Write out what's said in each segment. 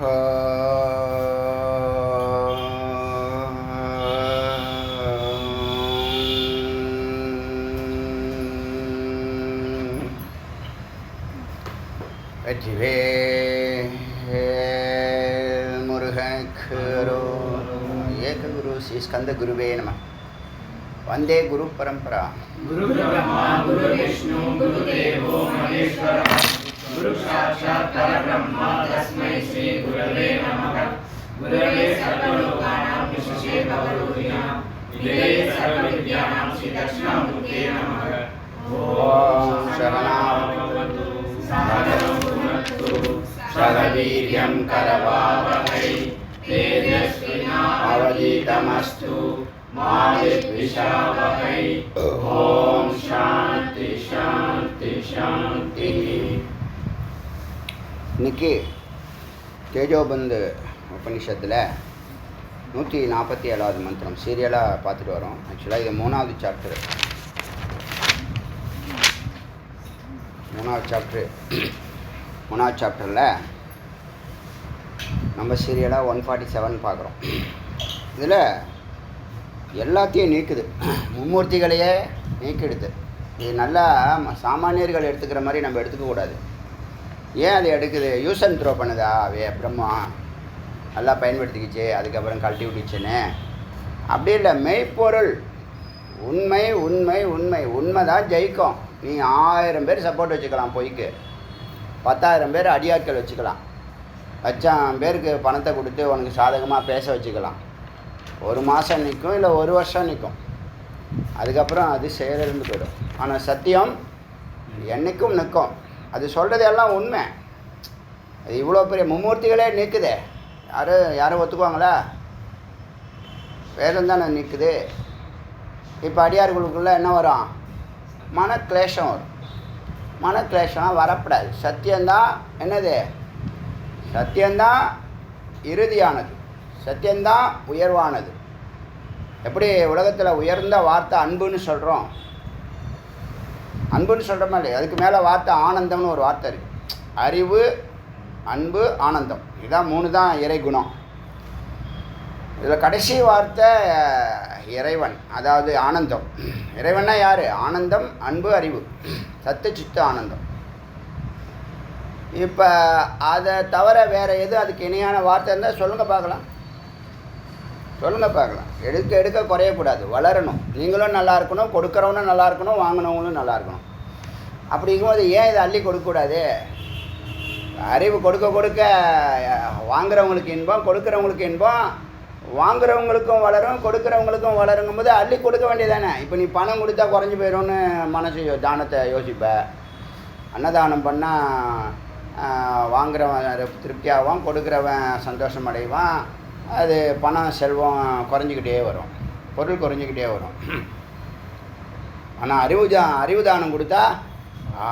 வெற்றிவேல் முருகனுக்கு ஏக குரு ஸ்ரீ ஸ்கந்த குருவே நம. வந்தே குரு பரம்பரா. குரு பிரம்மா குரு விஷ்ணு குரு தேவோ மகேஸ்வரः குரு சாட்சாத் பரபிரம்மா தஸ்மை ஸ்ரீ குரவே நமः. குரவே சர்வலோகானாம் விசேஷே பவரோகிணாம் நிலையே சர்வவித்யானாம் ஸ்ரீ தட்சிணாமூர்த்தே நமः. ஓம் சரணாபவது சாதனம் புனத்து சகவீர்யம் கரவாவகை தேஜஸ்வினாவதீதமஸ்து மா வித்விஷாவகை. ஓம் சாந்தி சாந்தி சாந்தி. இன்னைக்கு தேஜோபந்து உபனிஷத்தில் 147வது மந்திரம் சீரியலாக பார்த்துட்டு வரோம். ஆக்சுவலாக இது மூணாவது சாப்டரில் நம்ம சீரியலாக 147 பார்க்குறோம். இதில் எல்லாத்தையும் நீக்குது, மும்மூர்த்திகளையே நீக்கிடுது. இது நல்லா சாமானியர்கள் எடுத்துக்கிற மாதிரி நம்ம எடுத்துக்கக்கூடாது. ஏன் அது எடுக்குது? யூஸ் அண்ட் த்ரோ பண்ணுதா? பிரம்மா நல்லா பயன்படுத்திக்கிச்சு, அதுக்கப்புறம் கழட்டி விட்டுச்சுன்னு அப்படி இல்லை. மெய்ப்பொருள் உண்மை உண்மை உண்மை உண்மை தான் ஜெயிக்கும். நீ 1000 பேர் சப்போர்ட் வச்சுக்கலாம், பொய்க்கு 10,000 பேர் அடியாட்கள் வச்சுக்கலாம், 1,00,000 பேருக்கு பணத்தை கொடுத்து உனக்கு சாதகமாக பேச வச்சுக்கலாம். 1 மாதம் நிற்கும், இல்லை 1 வருஷம் நிற்கும், அதுக்கப்புறம் அது செயலிருந்து போயிடும். ஆனால் சத்தியம் என்றைக்கும் நிற்கும். அது சொல்கிறது எல்லாம் உண்மை. அது இவ்வளோ பெரிய மும்மூர்த்திகளே நிற்குதே, யாரும் ஒத்துக்குவாங்களா? வேதம் தானே நிற்குது. இப்போ அடியார்களுக்குள்ளே என்ன வரும்? மனக்லேஷம் வரும். மனக்லேஷம் வரப்படாது. சத்தியந்தான் என்னது? சத்தியந்தான் இறுதியானது, சத்தியந்தான் உயர்வானது. எப்படி உலகத்தில் உயர்ந்த வார்த்தை அன்புன்னு சொல்கிறோம், அன்புன்னு சொல்கிறோமா இல்லையா? அதுக்கு மேலே வார்த்தை ஆனந்தம்னு ஒரு வார்த்தை இருக்குது. அறிவு, அன்பு, ஆனந்தம், இதான் 3 தான் இறை குணம். இதில் கடைசி வார்த்தை இறைவன், அதாவது ஆனந்தம். இறைவன்னா யார்? ஆனந்தம், அன்பு, அறிவு, சத்து சித்து ஆனந்தம். இப்போ அதை தவிர வேறு எது அதுக்கு இணையான வார்த்தை இருந்தால் சொல்லுங்கள் பார்க்கலாம், சொல்லுங்கள் பார்க்கலாம். எடுக்க குறையக்கூடாது, வளரணும். நீங்களும் நல்லா இருக்கணும், கொடுக்குறவனும் நல்லா இருக்கணும், வாங்கினவங்களும் நல்லா இருக்கணும். அப்படிங்கும்போது ஏன் இதை அள்ளி கொடுக்கக்கூடாது? அறிவு கொடுக்க வாங்குறவங்களுக்கு இன்பம், கொடுக்குறவங்களுக்கு இன்பம், வாங்குறவங்களுக்கும் வளரும், கொடுக்குறவங்களுக்கும் வளருங்கும் போது அள்ளி கொடுக்க வேண்டியதானே. இப்போ நீ பணம் கொடுத்தா குறைஞ்சி போயிடும்னு மனசு தானத்தை யோசிப்ப. அன்னதானம் பண்ணால் வாங்குறவன் திருப்தியாவான், கொடுக்குறவன் சந்தோஷம் அடைவான். அது பணம் செல்வம் குறைஞ்சிக்கிட்டே வரும், பொருள் குறைஞ்சிக்கிட்டே வரும். ஆனால் அறிவு தானம் கொடுத்தா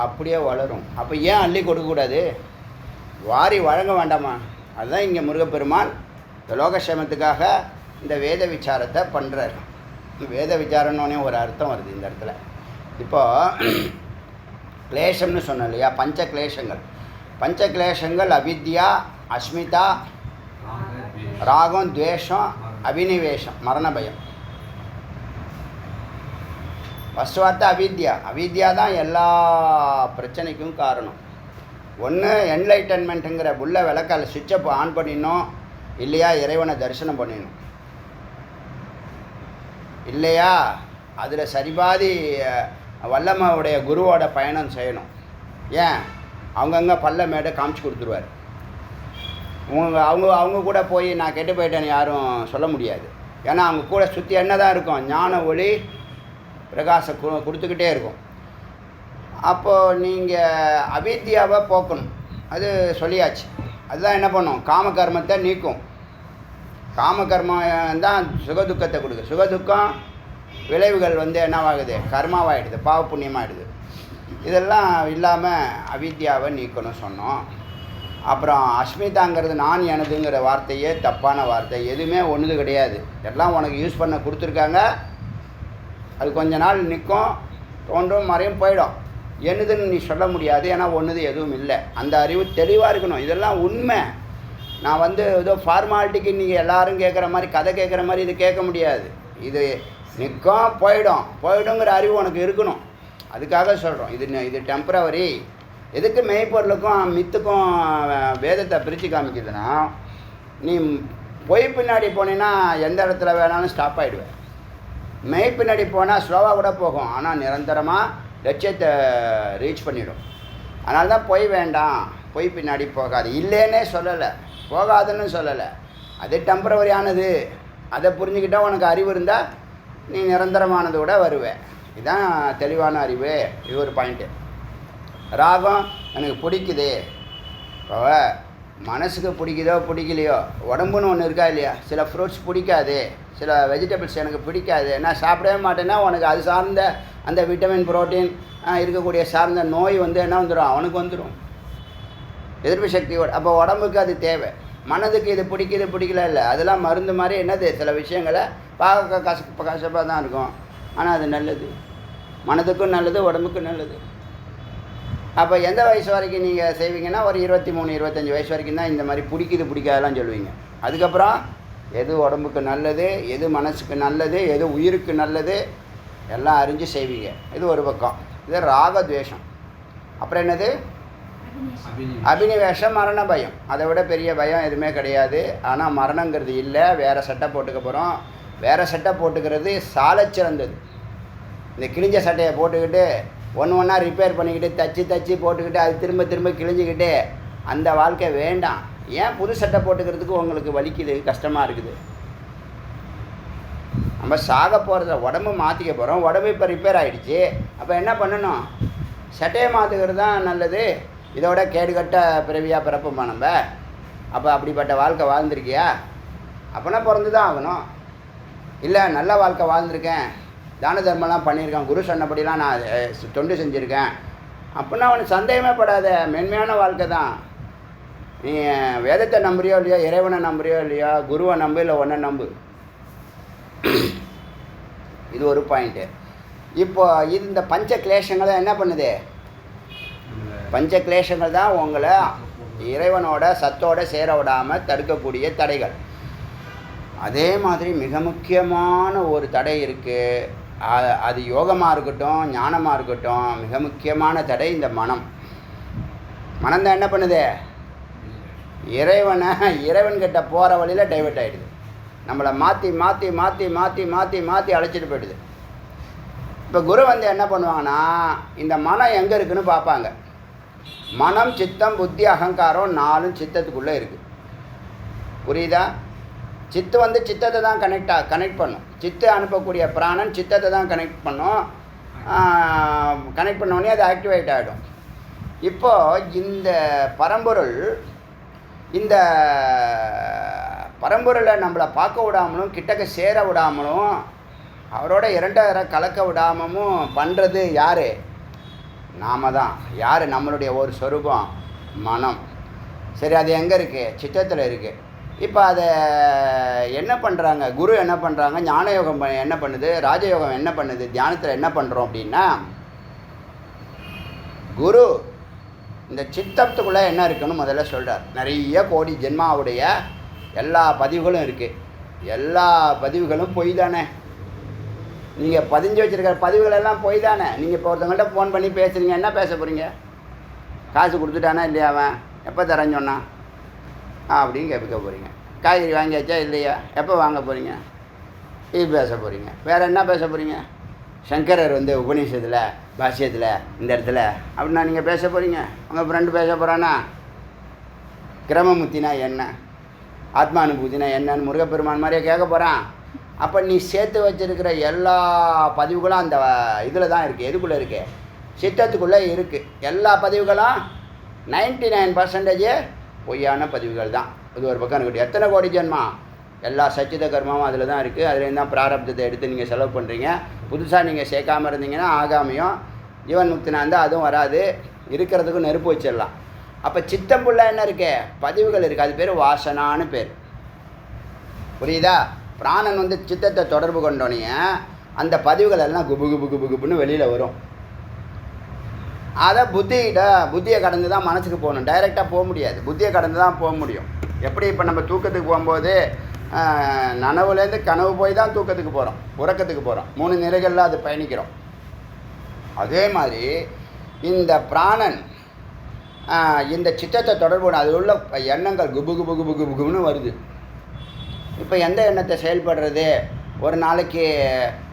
அப்படியே வளரும். அப்போ ஏன் அள்ளி கொடுக்கக்கூடாது? வாரி வழங்க வேண்டாமா? அதுதான் இங்கே முருகப்பெருமான் இந்த லோகக்ஷேமத்துக்காக இந்த வேத விசாரத்தை பண்ணுறாரு. வேத விசாரன்னே ஒரு அர்த்தம் வருது இந்த இடத்துல. இப்போது கிளேஷம்னு சொன்னோம் இல்லையா? பஞ்ச கிளேஷங்கள் அவித்யா, அஸ்மிதா, ராகம், துவேஷம், அபினிவேஷம், மரண பயம். ஃபஸ்ட் வார்த்தை அவித்யா தான் எல்லா பிரச்சனைக்கும் காரணம். ஒன்று என்லைட்டன்மெண்ட்டுங்கிற புள்ள விளக்கால் சுவிட்சை ஆன் பண்ணிடணும், இல்லையா இறைவனை தரிசனம் பண்ணிடணும், இல்லையா அதில் சரிபாதி வல்லம்மாவுடைய குருவோட பயணம் செய்யணும். ஏன்? அவங்கங்க பல்ல மேடை காமிச்சு கொடுத்துருவார். அவங்க கூட போய் நான் கெட்டு போயிட்டேன்னு யாரும் சொல்ல முடியாது. ஏன்னா அவங்க கூட சுற்றி என்ன தான் இருக்கும்? ஞான ஒளி பிரகாசம் கொடுத்துக்கிட்டே இருக்கும். அப்போது நீங்கள் அவித்யாவை போக்கணும், அது சொல்லியாச்சு. அதுதான் என்ன பண்ணும்? காமகர்மத்தை நீக்கும். காமகர்மம் தான் சுகதுக்கத்தை கொடுக்குது. சுகதுக்கம் விளைவுகள் என்னவாகுது? கர்மாவாகிடுது, பாவ புண்ணியமாகிடுது. இதெல்லாம் இல்லாமல் அவித்யாவை நீக்கணும் சொன்னோம். அப்புறம் அஸ்மிதாங்கிறது நான் எனதுங்கிற வார்த்தையே தப்பான வார்த்தை. எதுவுமே ஒன்றுது கிடையாது. எல்லாம் உனக்கு யூஸ் பண்ண கொடுத்துருக்காங்க. அது கொஞ்ச நாள் நிற்கும், தோன்றும், மறையும், போயிடும். என்னதுன்னு நீ சொல்ல முடியாது. ஏன்னா ஒன்றுது எதுவும் இல்லை. அந்த அறிவு தெளிவாக இருக்கணும். இதெல்லாம் உண்மை. நான் வந்து ஏதோ ஃபார்மாலிட்டிக்கு நீங்கள் எல்லோரும் கேட்குற மாதிரி கதை கேட்குற மாதிரி இது கேட்க முடியாது. இது நிற்கும் போயிடுங்கிற அறிவு உனக்கு இருக்கணும். அதுக்காக சொல்கிறோம். இது டெம்பரவரி. எதுக்கு மெய்ப்பொருளுக்கும் மித்துக்கும் வேதத்தை பிரித்து காமிக்குதுன்னா, நீ பொய் பின்னாடி போனீங்கன்னா எந்த இடத்துல வேணாலும் ஸ்டாப் ஆகிடுவேன். மெய் பின்னாடி போனால் ஸ்லோவாக கூட போகும், ஆனால் நிரந்தரமாக லட்சியத்தை ரீச் பண்ணிடும். அதனால தான் பொய் வேண்டாம், பொய் பின்னாடி போகாது. இல்லைன்னே சொல்லலை, போகாதுன்னு சொல்லலை. அது டெம்பரவரியானது. அதை புரிஞ்சுக்கிட்டால் உனக்கு அறிவு இருந்தால் நீ நிரந்தரமானது கூட வருவேன். இதுதான் தெளிவான அறிவு. இது ஒரு பாயிண்ட்டு. ராகம் எனக்கு பிடிக்குது. இப்போ மனசுக்கு பிடிக்குதோ பிடிக்கலையோ, உடம்புன்னு ஒன்று இருக்கா இல்லையா? சில ஃப்ரூட்ஸ் பிடிக்காது, சில வெஜிடபிள்ஸ் எனக்கு பிடிக்காது, நான் சாப்பிடவே மாட்டேன்னா உனக்கு அது சார்ந்த அந்த விட்டமின் புரோட்டீன் இருக்கக்கூடிய சார்ந்த நோய் வந்து என்ன வந்துடும், அவனுக்கு வந்துடும், எதிர்ப்பு சக்தியோடு. அப்போ உடம்புக்கு அது தேவை. மனதுக்கு இது பிடிக்குது பிடிக்கல இல்லை, அதெல்லாம் மருந்து மாதிரி என்னது, சில விஷயங்களை பார்க்க கசப்பாக தான் இருக்கும், ஆனால் அது நல்லது, மனதுக்கும் நல்லது, உடம்புக்கும் நல்லது. அப்போ எந்த வயசு வரைக்கும் நீங்கள் செய்வீங்கன்னா, ஒரு 23 25 வயசு வரைக்கும் தான் இந்த மாதிரி பிடிக்குது பிடிக்காதெல்லாம் சொல்லுவீங்க. அதுக்கப்புறம் எது உடம்புக்கு நல்லது, எது மனசுக்கு நல்லது, எது உயிருக்கு நல்லது எல்லாம் அறிஞ்சு செய்வீங்க. இது ஒரு பக்கம். இது ராகத்வேஷம். அப்புறம் என்னது, அபினிவேஷம், மரண பயம். அதை விட பெரிய பயம் எதுவுமே கிடையாது. ஆனால் மரணங்கிறது இல்லை. வேறு சட்டை போட்டுக்க போகிறோம். வேறு சட்டை போட்டுக்கிறது சாலச் சிறந்தது. இந்த கிழிஞ்ச சட்டையை போட்டுக்கிட்டு ஒன்றா ரிப்பேர் பண்ணிக்கிட்டு தச்சு போட்டுக்கிட்டு அது திரும்ப கிழிஞ்சிக்கிட்டு அந்த வாழ்க்கை வேண்டாம். ஏன் புது சட்டை போட்டுக்கிறதுக்கு உங்களுக்கு வலிக்குது, கஷ்டமாக இருக்குது? நம்ம சாக போகிறத உடம்பு மாற்றிக்க போகிறோம். உடம்பு இப்போ ரிப்பேர் ஆகிடுச்சு. அப்போ என்ன பண்ணணும்? சட்டையை மாற்றுக்கிறது தான் நல்லது. இதோட கேடுகட்ட பிறவியாக பிறப்போமா நம்ம? அப்போ அப்படிப்பட்ட வாழ்க்கை வாழ்ந்துருக்கியா? அப்போனா பிறந்து தான் ஆகணும். இல்லை, நல்ல வாழ்க்கை வாழ்ந்துருக்கேன், தான தர்மம்லாம் பண்ணியிருக்கேன், குரு சொன்னபடிலாம் நான் தொண்டு செஞ்சுருக்கேன் அப்படின்னா அவனுக்கு சந்தேகமே படாத, மென்மையான வாழ்க்கை தான். நீ வேதத்தை நம்புறியோ இல்லையோ, இறைவனை நம்புறியோ இல்லையோ, குருவை நம்பு இல்லை ஒன்றை நம்பு. இது ஒரு பாயிண்ட்டு. இப்போ இது இந்த பஞ்ச கிளேஷங்களை என்ன பண்ணுது? பஞ்ச கிளேஷங்கள் தான் உங்களை இறைவனோட சத்தோடு சேர விடாமல் தடுக்கக்கூடிய தடைகள். அதே மாதிரி மிக முக்கியமான ஒரு தடை இருக்குது. அது யோகமாக இருக்கட்டும், ஞானமாக இருக்கட்டும், மிக முக்கியமான தடை இந்த மனம். மனம் தான் என்ன பண்ணுது? இறைவன்கிட்ட போகிற வழியில் டைவர்ட் ஆகிடுது. நம்மளை மாற்றி அழைச்சிட்டு போயிடுது. இப்போ குரு வந்து என்ன பண்ணுவாங்கன்னா, இந்த மனம் எங்கே இருக்குதுன்னு பார்ப்பாங்க. மனம், சித்தம், புத்தி, அகங்காரம் 4 சித்தத்துக்குள்ளே இருக்குது. புரியுதா? சித்து வந்து சித்தத்தை தான் கனெக்ட் பண்ணும். சித்து அனுப்பக்கூடிய பிராணன் சித்தத்தை தான் கனெக்ட் பண்ணும். கனெக்ட் பண்ணோடனே அது ஆக்டிவேட் ஆகிடும். இப்போது இந்த பரம்பொருளை நம்மளை பார்க்க விடாமலும், கிட்டக்க சேர விடாமலும், அவரோட இரண்டரை கலக்க விடாமலும் பண்ணுறது யார்? நாம தான். யார்? நம்மளுடைய ஒரு சொரூபம் மனம். சரி, அது எங்கே இருக்குது? சித்தத்தில் இருக்குது. இப்போ அதை என்ன பண்ணுறாங்க? குரு என்ன பண்ணுறாங்க? ஞானயோகம் என்ன பண்ணுது? ராஜயோகம் என்ன பண்ணுது? தியானத்தில் என்ன பண்ணுறோம் அப்படின்னா, குரு இந்த சித்தத்துக்குள்ளே என்ன இருக்குன்னு முதல்ல சொல்கிறார். நிறைய கோடி ஜென்மாவுடைய எல்லா பதிவுகளும் இருக்குது. எல்லா பதிவுகளும் பொய் தானே? நீங்கள் பதிஞ்சு வச்சுருக்கிற பதிவுகள் எல்லாம் போய் தானே? நீங்கள் இப்போ ஒருத்தவங்கள்ட்ட ஃபோன் பண்ணி பேசுகிறீங்க, என்ன பேச போகிறீங்க? காசு கொடுத்துட்டானா இல்லையா, அவன் எப்போ தரேன்னு சொன்னான் அப்படின்னு கேட்க போகிறீங்க. காய்கறி வாங்கியாச்சா இல்லையா, எப்போ வாங்க போகிறீங்க, இது பேச போகிறீங்க. வேறு என்ன பேச போகிறீங்க? சங்கரர் வந்து உபநிஷத்தில் பாஷ்யத்தில் இந்த இடத்துல அப்படின்னா நீங்கள் பேச போகிறீங்க. உங்கள் ஃப்ரெண்டு பேச போகிறானா? கிரமமுத்தினா என்ன, ஆத்மானுபூத்தினா என்னன்னு முருகப்பெருமான் மாதிரியே கேட்க போகிறான். அப்போ நீ சேர்த்து வச்சுருக்கிற எல்லா பதிவுகளும் அந்த இதில் தான் இருக்குது. எதுக்குள்ளே இருக்குது? சித்தத்துக்குள்ளே இருக்குது. எல்லா பதிவுகளும் 99% பொய்யான பதிவுகள் தான். இது ஒரு பக்கம் இருக்கட்டும். எத்தனை கோடி ஜென்மா எல்லா சச்சித கர்மாவும் அதில் தான் இருக்குது. அதுலேருந்து தான் பிராரப்தத்தை எடுத்து நீங்கள் செலவு பண்ணுறீங்க. புதுசாக நீங்கள் சேர்க்காமல் இருந்தீங்கன்னா ஆகாமியும் ஜீவன் முக்தினா இருந்தால் அதுவும் வராது. இருக்கிறதுக்கும் நெருப்பு வச்சிடலாம். அப்போ சித்தம் ஃபுல்லாக என்ன இருக்குது? பதிவுகள் இருக்குது. அது பேர் வாசனான்னு பேர். புரியுதா? பிராணன் வந்து சித்தத்தை தொடர்பு கொண்டோன்னே அந்த பதிவுகள் எல்லாம் குபுன்னு வெளியில் வரும். அதை புத்தியை கடந்து தான் மனசுக்கு போகணும். டைரெக்டாக போக முடியாது. புத்தியை கடந்து தான் போக முடியும். எப்படி இப்போ நம்ம தூக்கத்துக்கு போகும்போது நனவுலேருந்து கனவு போய் தான் தூக்கத்துக்கு போகிறோம், உறக்கத்துக்கு போகிறோம். 3 நிலைகளில் அது பயணிக்கிறோம். அதே மாதிரி இந்த பிராணன் இந்த சித்தத்தை தொடர்பு அது உள்ள எண்ணங்கள் குபு குபு குபு குபு குபுன்னு வருது. இப்போ எந்த எண்ணத்தை செயல்படுறது? ஒரு நாளைக்கு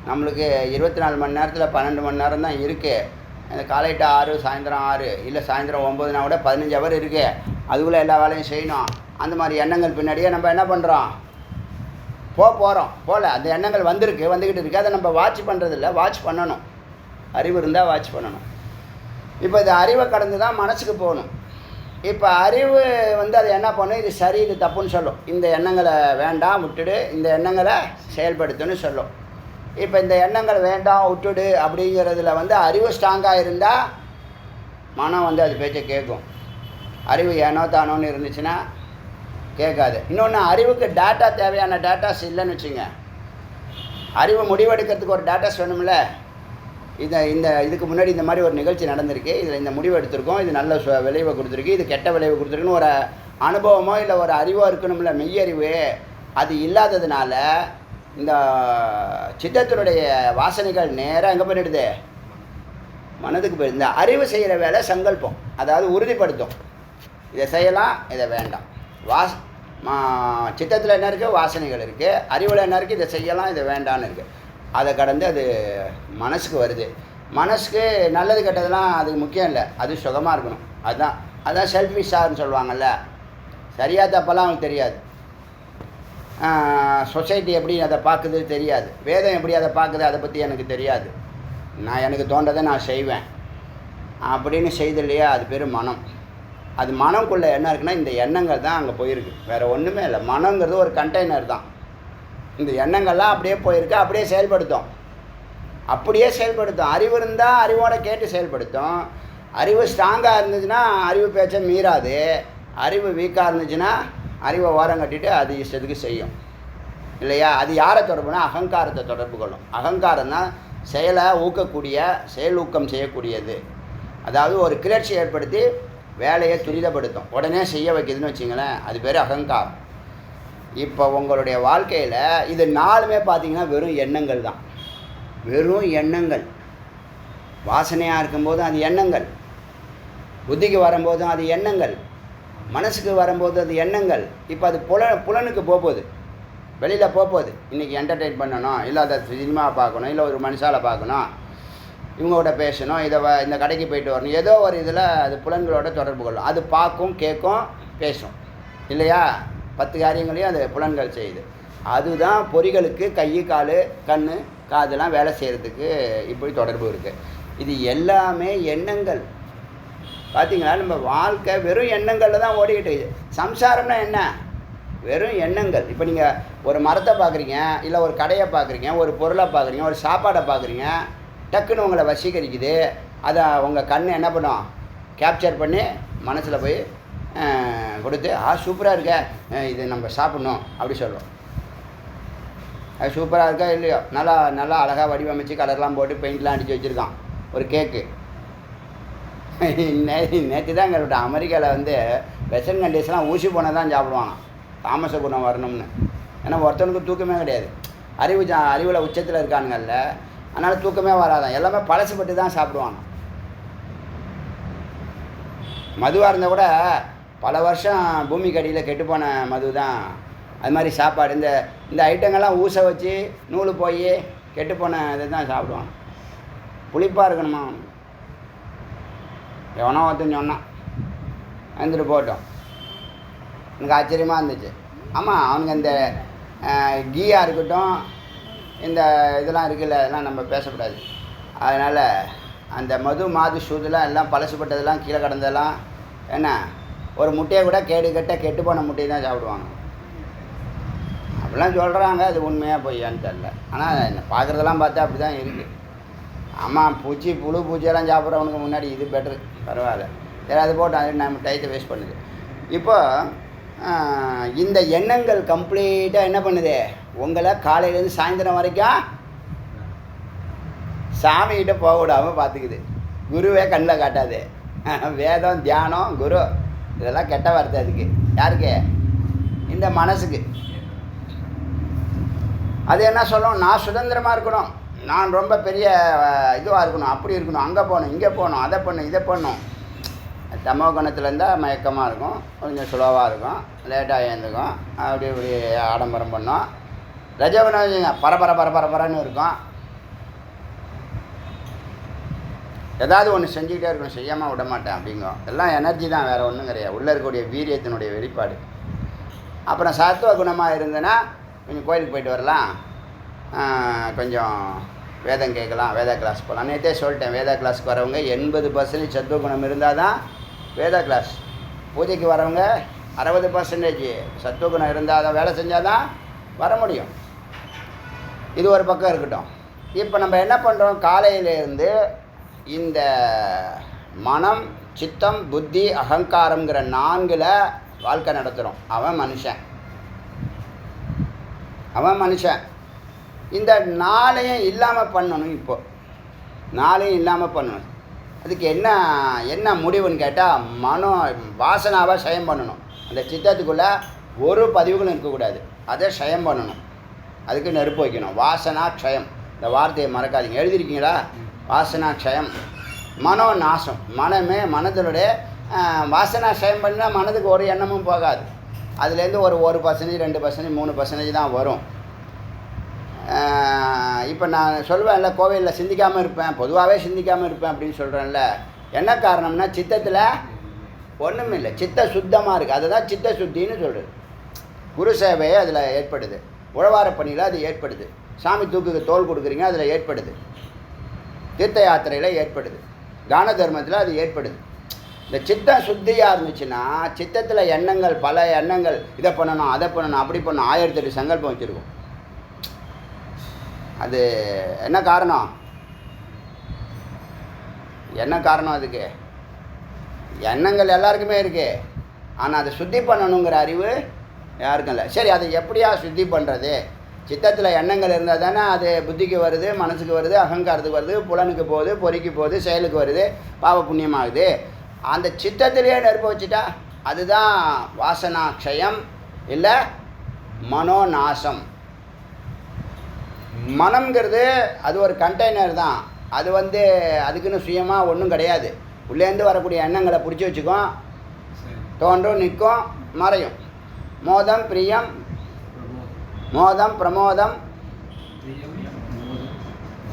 நம்மளுக்கு 24 மணி நேரத்தில் 12 மணி நேரம் தான் இருக்குது. இந்த காலையிட்ட 6, சாயந்தரம் 6, இல்லை சாயந்தரம் 9னா கூட 15 ஹவர் இருக்குது. அதுக்குள்ளே எல்லா வேலையும் செய்யணும். அந்த மாதிரி எண்ணங்கள் பின்னாடியே நம்ம என்ன பண்ணுறோம்? போகிறோம். போகல, அந்த எண்ணங்கள் வந்துக்கிட்டு இருக்குது. அதை நம்ம வாட்ச் பண்ணுறதில்ல. வாட்ச் பண்ணணும். அறிவு இருந்தால் வாட்ச் பண்ணணும். இப்போ இது அறிவை கடந்து தான் மனசுக்கு போகணும். இப்போ அறிவு அது என்ன பண்ணும்? இது சரி, இது தப்புன்னு சொல்லும். இந்த எண்ணங்களை வேண்டாம், விட்டுடு. இந்த எண்ணங்களை செயல்படுத்துன்னு சொல்லும். இப்போ இந்த எண்ணங்கள் வேண்டாம், விட்டுடு அப்படிங்கிறதுல அறிவு ஸ்ட்ராங்காக இருந்தால் மனம் அது பேச்சை கேட்கும். அறிவு ஏனோ தானோன்னு இருந்துச்சுன்னா கேட்காது. இன்னொன்று, அறிவுக்கு டேட்டா, தேவையான டேட்டாஸ் இல்லைன்னு வச்சுங்க. அறிவு முடிவெடுக்கிறதுக்கு ஒரு டேட்டாஸ் வேணும்ல. இதுக்கு முன்னாடி இந்த மாதிரி ஒரு நிகழ்ச்சி நடந்திருக்கு, இதில் இந்த முடிவு எடுத்திருக்கோம், இது நல்ல விளைவை கொடுத்துருக்கு, இது கெட்ட விளைவு கொடுத்துருக்குன்னு ஒரு அனுபவமோ இல்லை ஒரு அறிவோ இருக்கணும்ல. மெய்யறிவு அது இல்லாததுனால இந்த சித்தத்தினுடைய வாசனைகள் நேராக எங்கே போயிடுது? மனதுக்கு போயிடுது. இந்த அறிவு செய்கிற வேலை சங்கல்பம், அதாவது உறுதிப்படுத்தும். இதை செய்யலாம், இதை வேண்டாம். சித்தத்தில் என்ன இருக்குது? வாசனைகள் இருக்குது. அறிவில் என்ன இருக்குது? இதை செய்யலாம், இதை வேண்டான்னு இருக்குது. அதை கடந்து அது மனசுக்கு வருது. மனசுக்கு நல்லது கெட்டதெல்லாம் அதுக்கு முக்கியம் இல்லை, அது சுகமாக இருக்கணும். அதுதான் செல்ஃபிஷான்னு சொல்லுவாங்கள்ல. சரியாக தப்பெல்லாம் அவனுக்கு தெரியாது. சொசைட்டி எப்படி அதை பார்க்குது தெரியாது. வேதம் எப்படி அதை பார்க்குது அதை பற்றி எனக்கு தெரியாது. எனக்கு தோன்றதை நான் செய்வேன் அப்படின்னு செய்து இல்லையா, அது பேர் மனம். அது மனம்குள்ளே என்ன இருக்குன்னா இந்த எண்ணங்கள் தான் அங்கே போயிருக்கு, வேறு ஒன்றுமே இல்லை. மனங்கிறது ஒரு கண்டெய்னர் தான். இந்த எண்ணங்கள்லாம் அப்படியே போயிருக்கு, அப்படியே செயல்படுத்தும். அறிவு இருந்தால் அறிவோட கேட்டு செயல்படுத்தும். அறிவு ஸ்ட்ராங்காக இருந்துச்சுன்னா அறிவு பேச்சை மீறாது. அறிவு வீக்காக இருந்துச்சுன்னா அறிவை ஓரம் கட்டிட்டு அது இஷ்டத்துக்கு செய்யும் இல்லையா. அது யாரை தொடர்புனா அகங்காரத்தை தொடர்பு கொள்ளும். அகங்காரம் தான் செயலை ஊக்கக்கூடிய, செயல் ஊக்கம் செய்யக்கூடியது. அதாவது ஒரு கிளர்ச்சி ஏற்படுத்தி வேலையை துரிதப்படுத்தும், உடனே செய்ய வைக்குதுன்னு வச்சிங்களேன், அது பேர் அகங்காரம். இப்போ உங்களுடைய வாழ்க்கையில் இது 4மே பார்த்திங்கன்னா வெறும் எண்ணங்கள் தான். வெறும் எண்ணங்கள். வாசனையாக இருக்கும்போது அது எண்ணங்கள், புத்திக்கு வரும்போதும் அது எண்ணங்கள், மனசுக்கு வரும்போது அது எண்ணங்கள். இப்போ அது புலனுக்கு போகுது, வெளியில் போகுது. இன்றைக்கி என்டர்டெயின் பண்ணணும், இல்லை அதை சினிமா பார்க்கணும், இல்லை ஒரு மனுஷாலை பார்க்கணும், இவங்களோட பேசணும், இந்த கடைக்கு போயிட்டு வரணும், ஏதோ ஒரு இதில் அது புலன்களோட தொடர்பு கொள்ளும். அது பார்க்கும், கேட்கும், பேசும் இல்லையா. 10 காரியங்களையும் அது புலன்கள் செய்யுது. அதுதான் பொறிகளுக்கு கை, கால், கண், காதெல்லாம் வேலை செய்கிறதுக்கு இப்படி தொடர்பு இருக்குது. இது எல்லாமே எண்ணங்கள். பார்த்திங்களா, நம்ம வாழ்க்கை வெறும் எண்ணங்களில் தான் ஓடிக்கிட்டு. சம்சாரம்னா என்ன? வெறும் எண்ணங்கள். இப்போ நீங்கள் ஒரு மரத்தை பார்க்குறீங்க, இல்லை ஒரு கடையை பார்க்குறீங்க, ஒரு பொருளை பார்க்குறீங்க, ஒரு சாப்பாடை பார்க்குறீங்க, டக்குன்னு உங்களை வசீகரிக்குது. அதை உங்கள் கண் என்ன பண்ணும்? கேப்சர் பண்ணி மனசில் போய் கொடுத்து, சூப்பராக இருக்க, இது நம்ம சாப்பிட்ணும் அப்படி சொல்லும். அது சூப்பராக இருக்கா இல்லையோ, நல்லா நல்லா அழகாக வடிவமைச்சு கலர்லாம் போட்டு பெயிண்ட்லாம் அடித்து வச்சுருக்கான் ஒரு கேக்கு. நேற்று தான் எங்கள்கிட்ட அமெரிக்காவில் வெஸ்டர்ன் கண்ட்ரீஸ்லாம் ஊசி போன தான் சாப்பிடுவாங்க, தாமச குணம் வரணும்னு. ஏன்னா ஒருத்தவனுக்கு தூக்கமே கிடையாது. அறிவில் உச்சத்தில் இருக்கானுங்கல்ல, அதனால் தூக்கமே வராதான். எல்லாமே பழசுப்பட்டு தான் சாப்பிடுவாங்க. மதுவாக இருந்தால் கூட பல வருஷம் பூமிக்கு அடியில் கெட்டுப்போன மது தான். அது மாதிரி சாப்பாடு இந்த ஐட்டங்கள்லாம் ஊச வச்சு நூல் போய் கெட்டுப்போன இதை தான் சாப்பிடுவாங்க. புளிப்பாக இருக்கணுமா? எவனோ ஒருத்தன் சொன்னான், வந்துட்டு போட்டோம். எனக்கு ஆச்சரியமாக இருந்துச்சு. ஆமாம், அவனுங்க இந்த கீயாக இருக்கட்டும், இந்த இதெல்லாம் இருக்குல்ல, அதெல்லாம் நம்ம பேசக்கூடாது. அதனால் அந்த மது, மாது, சூதுலாம் எல்லாம் பழசுப்பட்டதெல்லாம் கீழே கடந்ததெல்லாம் என்ன, ஒரு முட்டையை கூட கெட்டு போன முட்டையை தான் சாப்பிடுவாங்க. அப்படிலாம் சொல்கிறாங்க. அது உண்மையாக பொய்யான்னு தெரில. ஆனால் என்ன பார்க்குறதெல்லாம் பார்த்தா அப்படி தான் இருக்குது. ஆமாம், புழு பூச்சியெல்லாம் சாப்பிட்றவனுக்கு முன்னாடி இது பெட்ரு, பரவாயில்ல. சரி, அது போட்டு அது நம்ம டயத்தை வேஸ்ட் பண்ணுது. இப்போ இந்த எண்ணங்கள் கம்ப்ளீட்டாக என்ன பண்ணுது? உங்களை காலையிலேருந்து சாயந்தரம் வரைக்கும் சாமிகிட்ட போக விடாமல் பார்த்துக்குது. குருவே கண்ணில் காட்டாது. வேதம், தியானம், குரு இதெல்லாம் கெட்ட வார்த்தை. அதுக்கு யாருக்கு? இந்த மனசுக்கு. அது என்ன சொல்லும், நான் சுதந்திரமாக இருக்கணும், நான் ரொம்ப பெரிய இதுவாக இருக்கணும், அப்படி இருக்கணும், அங்கே போகணும், இங்கே போகணும், அதை பண்ணணும், இதை பண்ணணும். தமோ குணத்தில் இருந்தால் மயக்கமாக இருக்கும், கொஞ்சம் சுலவாக இருக்கும், லேட்டாக ஏந்துக்கும், அப்படி இப்படி ஆடம்பரம் பண்ணோம். ரஜகுணம் பரபரன்னு இருக்கும், ஏதாவது ஒன்று செஞ்சுக்கிட்டே இருக்கணும், செய்யாமல் விட மாட்டேன் அப்படிங்கும். எல்லாம் எனர்ஜி தான், வேறு ஒன்றும் கிடையாது, உள்ளே இருக்கக்கூடிய வீரியத்தினுடைய வெளிப்பாடு. அப்புறம் சத்துவ குணமாக இருந்ததுன்னா கொஞ்சம் கோயிலுக்கு போயிட்டு வரலாம், கொஞ்சம் வேதம் கேட்கலாம், வேதா கிளாஸ் போகலாம். நேற்றே சொல்லிட்டேன், வேதா கிளாஸுக்கு வரவங்க 80% சத்துவ குணம் இருந்தால் தான் வேதா கிளாஸ். பூஜைக்கு வரவங்க 60% சத்துவ குணம் இருந்தால் தான், வேலை செஞ்சால் தான் வர முடியும். இது ஒரு பக்கம் இருக்கட்டும். இப்போ நம்ம என்ன பண்ணுறோம், காலையிலேருந்து இந்த மனம், சித்தம், புத்தி, அகங்காரங்கிற 4ல் வாழ்க்கை நடத்துகிறோம். அவன் மனுஷன். இந்த 4ஐயும் இல்லாமல் பண்ணணும். இப்போது 4ஐயும் இல்லாமல் பண்ணணும். அதுக்கு என்ன முடிவுன்னு கேட்டால், வாசனாவை க்ஷயம் பண்ணணும். அந்த சித்தத்துக்குள்ளே ஒரு பதிவுகளும் இருக்கக்கூடாது, அதை க்ஷயம் பண்ணணும். அதுக்கு நெருப்பு வைக்கணும். வாசனா க்ஷயம், இந்த வார்த்தையை மறக்காதீங்க, எழுதிருக்கீங்களா? வாசனா க்ஷயம், மனோ நாசம். மனதினுடைய வாசனா க்ஷயம் பண்ணால் மனதுக்கு ஒரு எண்ணமும் போகாது. அதுலேருந்து ஒரு 1%, 2%, 3% தான் வரும். இப்போ நான் சொல்வேன்ல, கோவிலில் சிந்திக்காமல் இருப்பேன், பொதுவாகவே சிந்திக்காமல் இருப்பேன் அப்படின்னு சொல்கிறேன்ல. என்ன காரணம்னா, சித்தத்தில் ஒன்றும் இல்லை, சித்த சுத்தமாக இருக்குது. அதுதான் சித்த சுத்தின்னு சொல்கிறது. குரு சேவையை அதில் ஏற்படுது, உழவார பணியில் அது ஏற்படுது, சாமி தூக்குக்கு தோல் கொடுக்குறீங்க அதில் ஏற்படுது, தீர்த்த யாத்திரையில் ஏற்படுது, தான தர்மத்தில் அது ஏற்படுது. இந்த சித்தம் சுத்தியாக இருந்துச்சுன்னா, சித்தத்தில் எண்ணங்கள், பல எண்ணங்கள், இதை பண்ணணும், அதை பண்ணணும், அப்படி பண்ணணும், 1008 சங்கல்பம் வச்சுருக்கோம். அது என்ன காரணம் அதுக்கு? எண்ணங்கள் எல்லாருக்குமே இருக்குது, ஆனால் அதை சுத்தி பண்ணணுங்கிற அறிவு யாருக்கும் இல்லை. சரி, அதை எப்படியா சுத்தி பண்ணுறது? சித்தத்தில் எண்ணங்கள் இருந்தால் தானே அது புத்திக்கு வருது, மனசுக்கு வருது, அகங்காரத்துக்கு வருது, புலனுக்கு போகுது, பொறிக்கு போகுது, செயலுக்கு வருது, பாவ புண்ணியமாகுது. அந்த சித்தத்திலேயே நெருப்ப வச்சுட்டா அதுதான் வாசனா க்ஷயம், இல்லை மனோநாசம். மனம்ங்கிறது அது ஒரு கண்டெய்னர் தான். அது அதுக்குன்னு சுயமாக ஒன்றும் கிடையாது. உள்ளேருந்து வரக்கூடிய எண்ணங்களை பிடிச்சி வச்சுக்கும், தோன்றும், நிற்கும், மறையும். மோதம், பிரியம், மோதம், பிரமோதம்,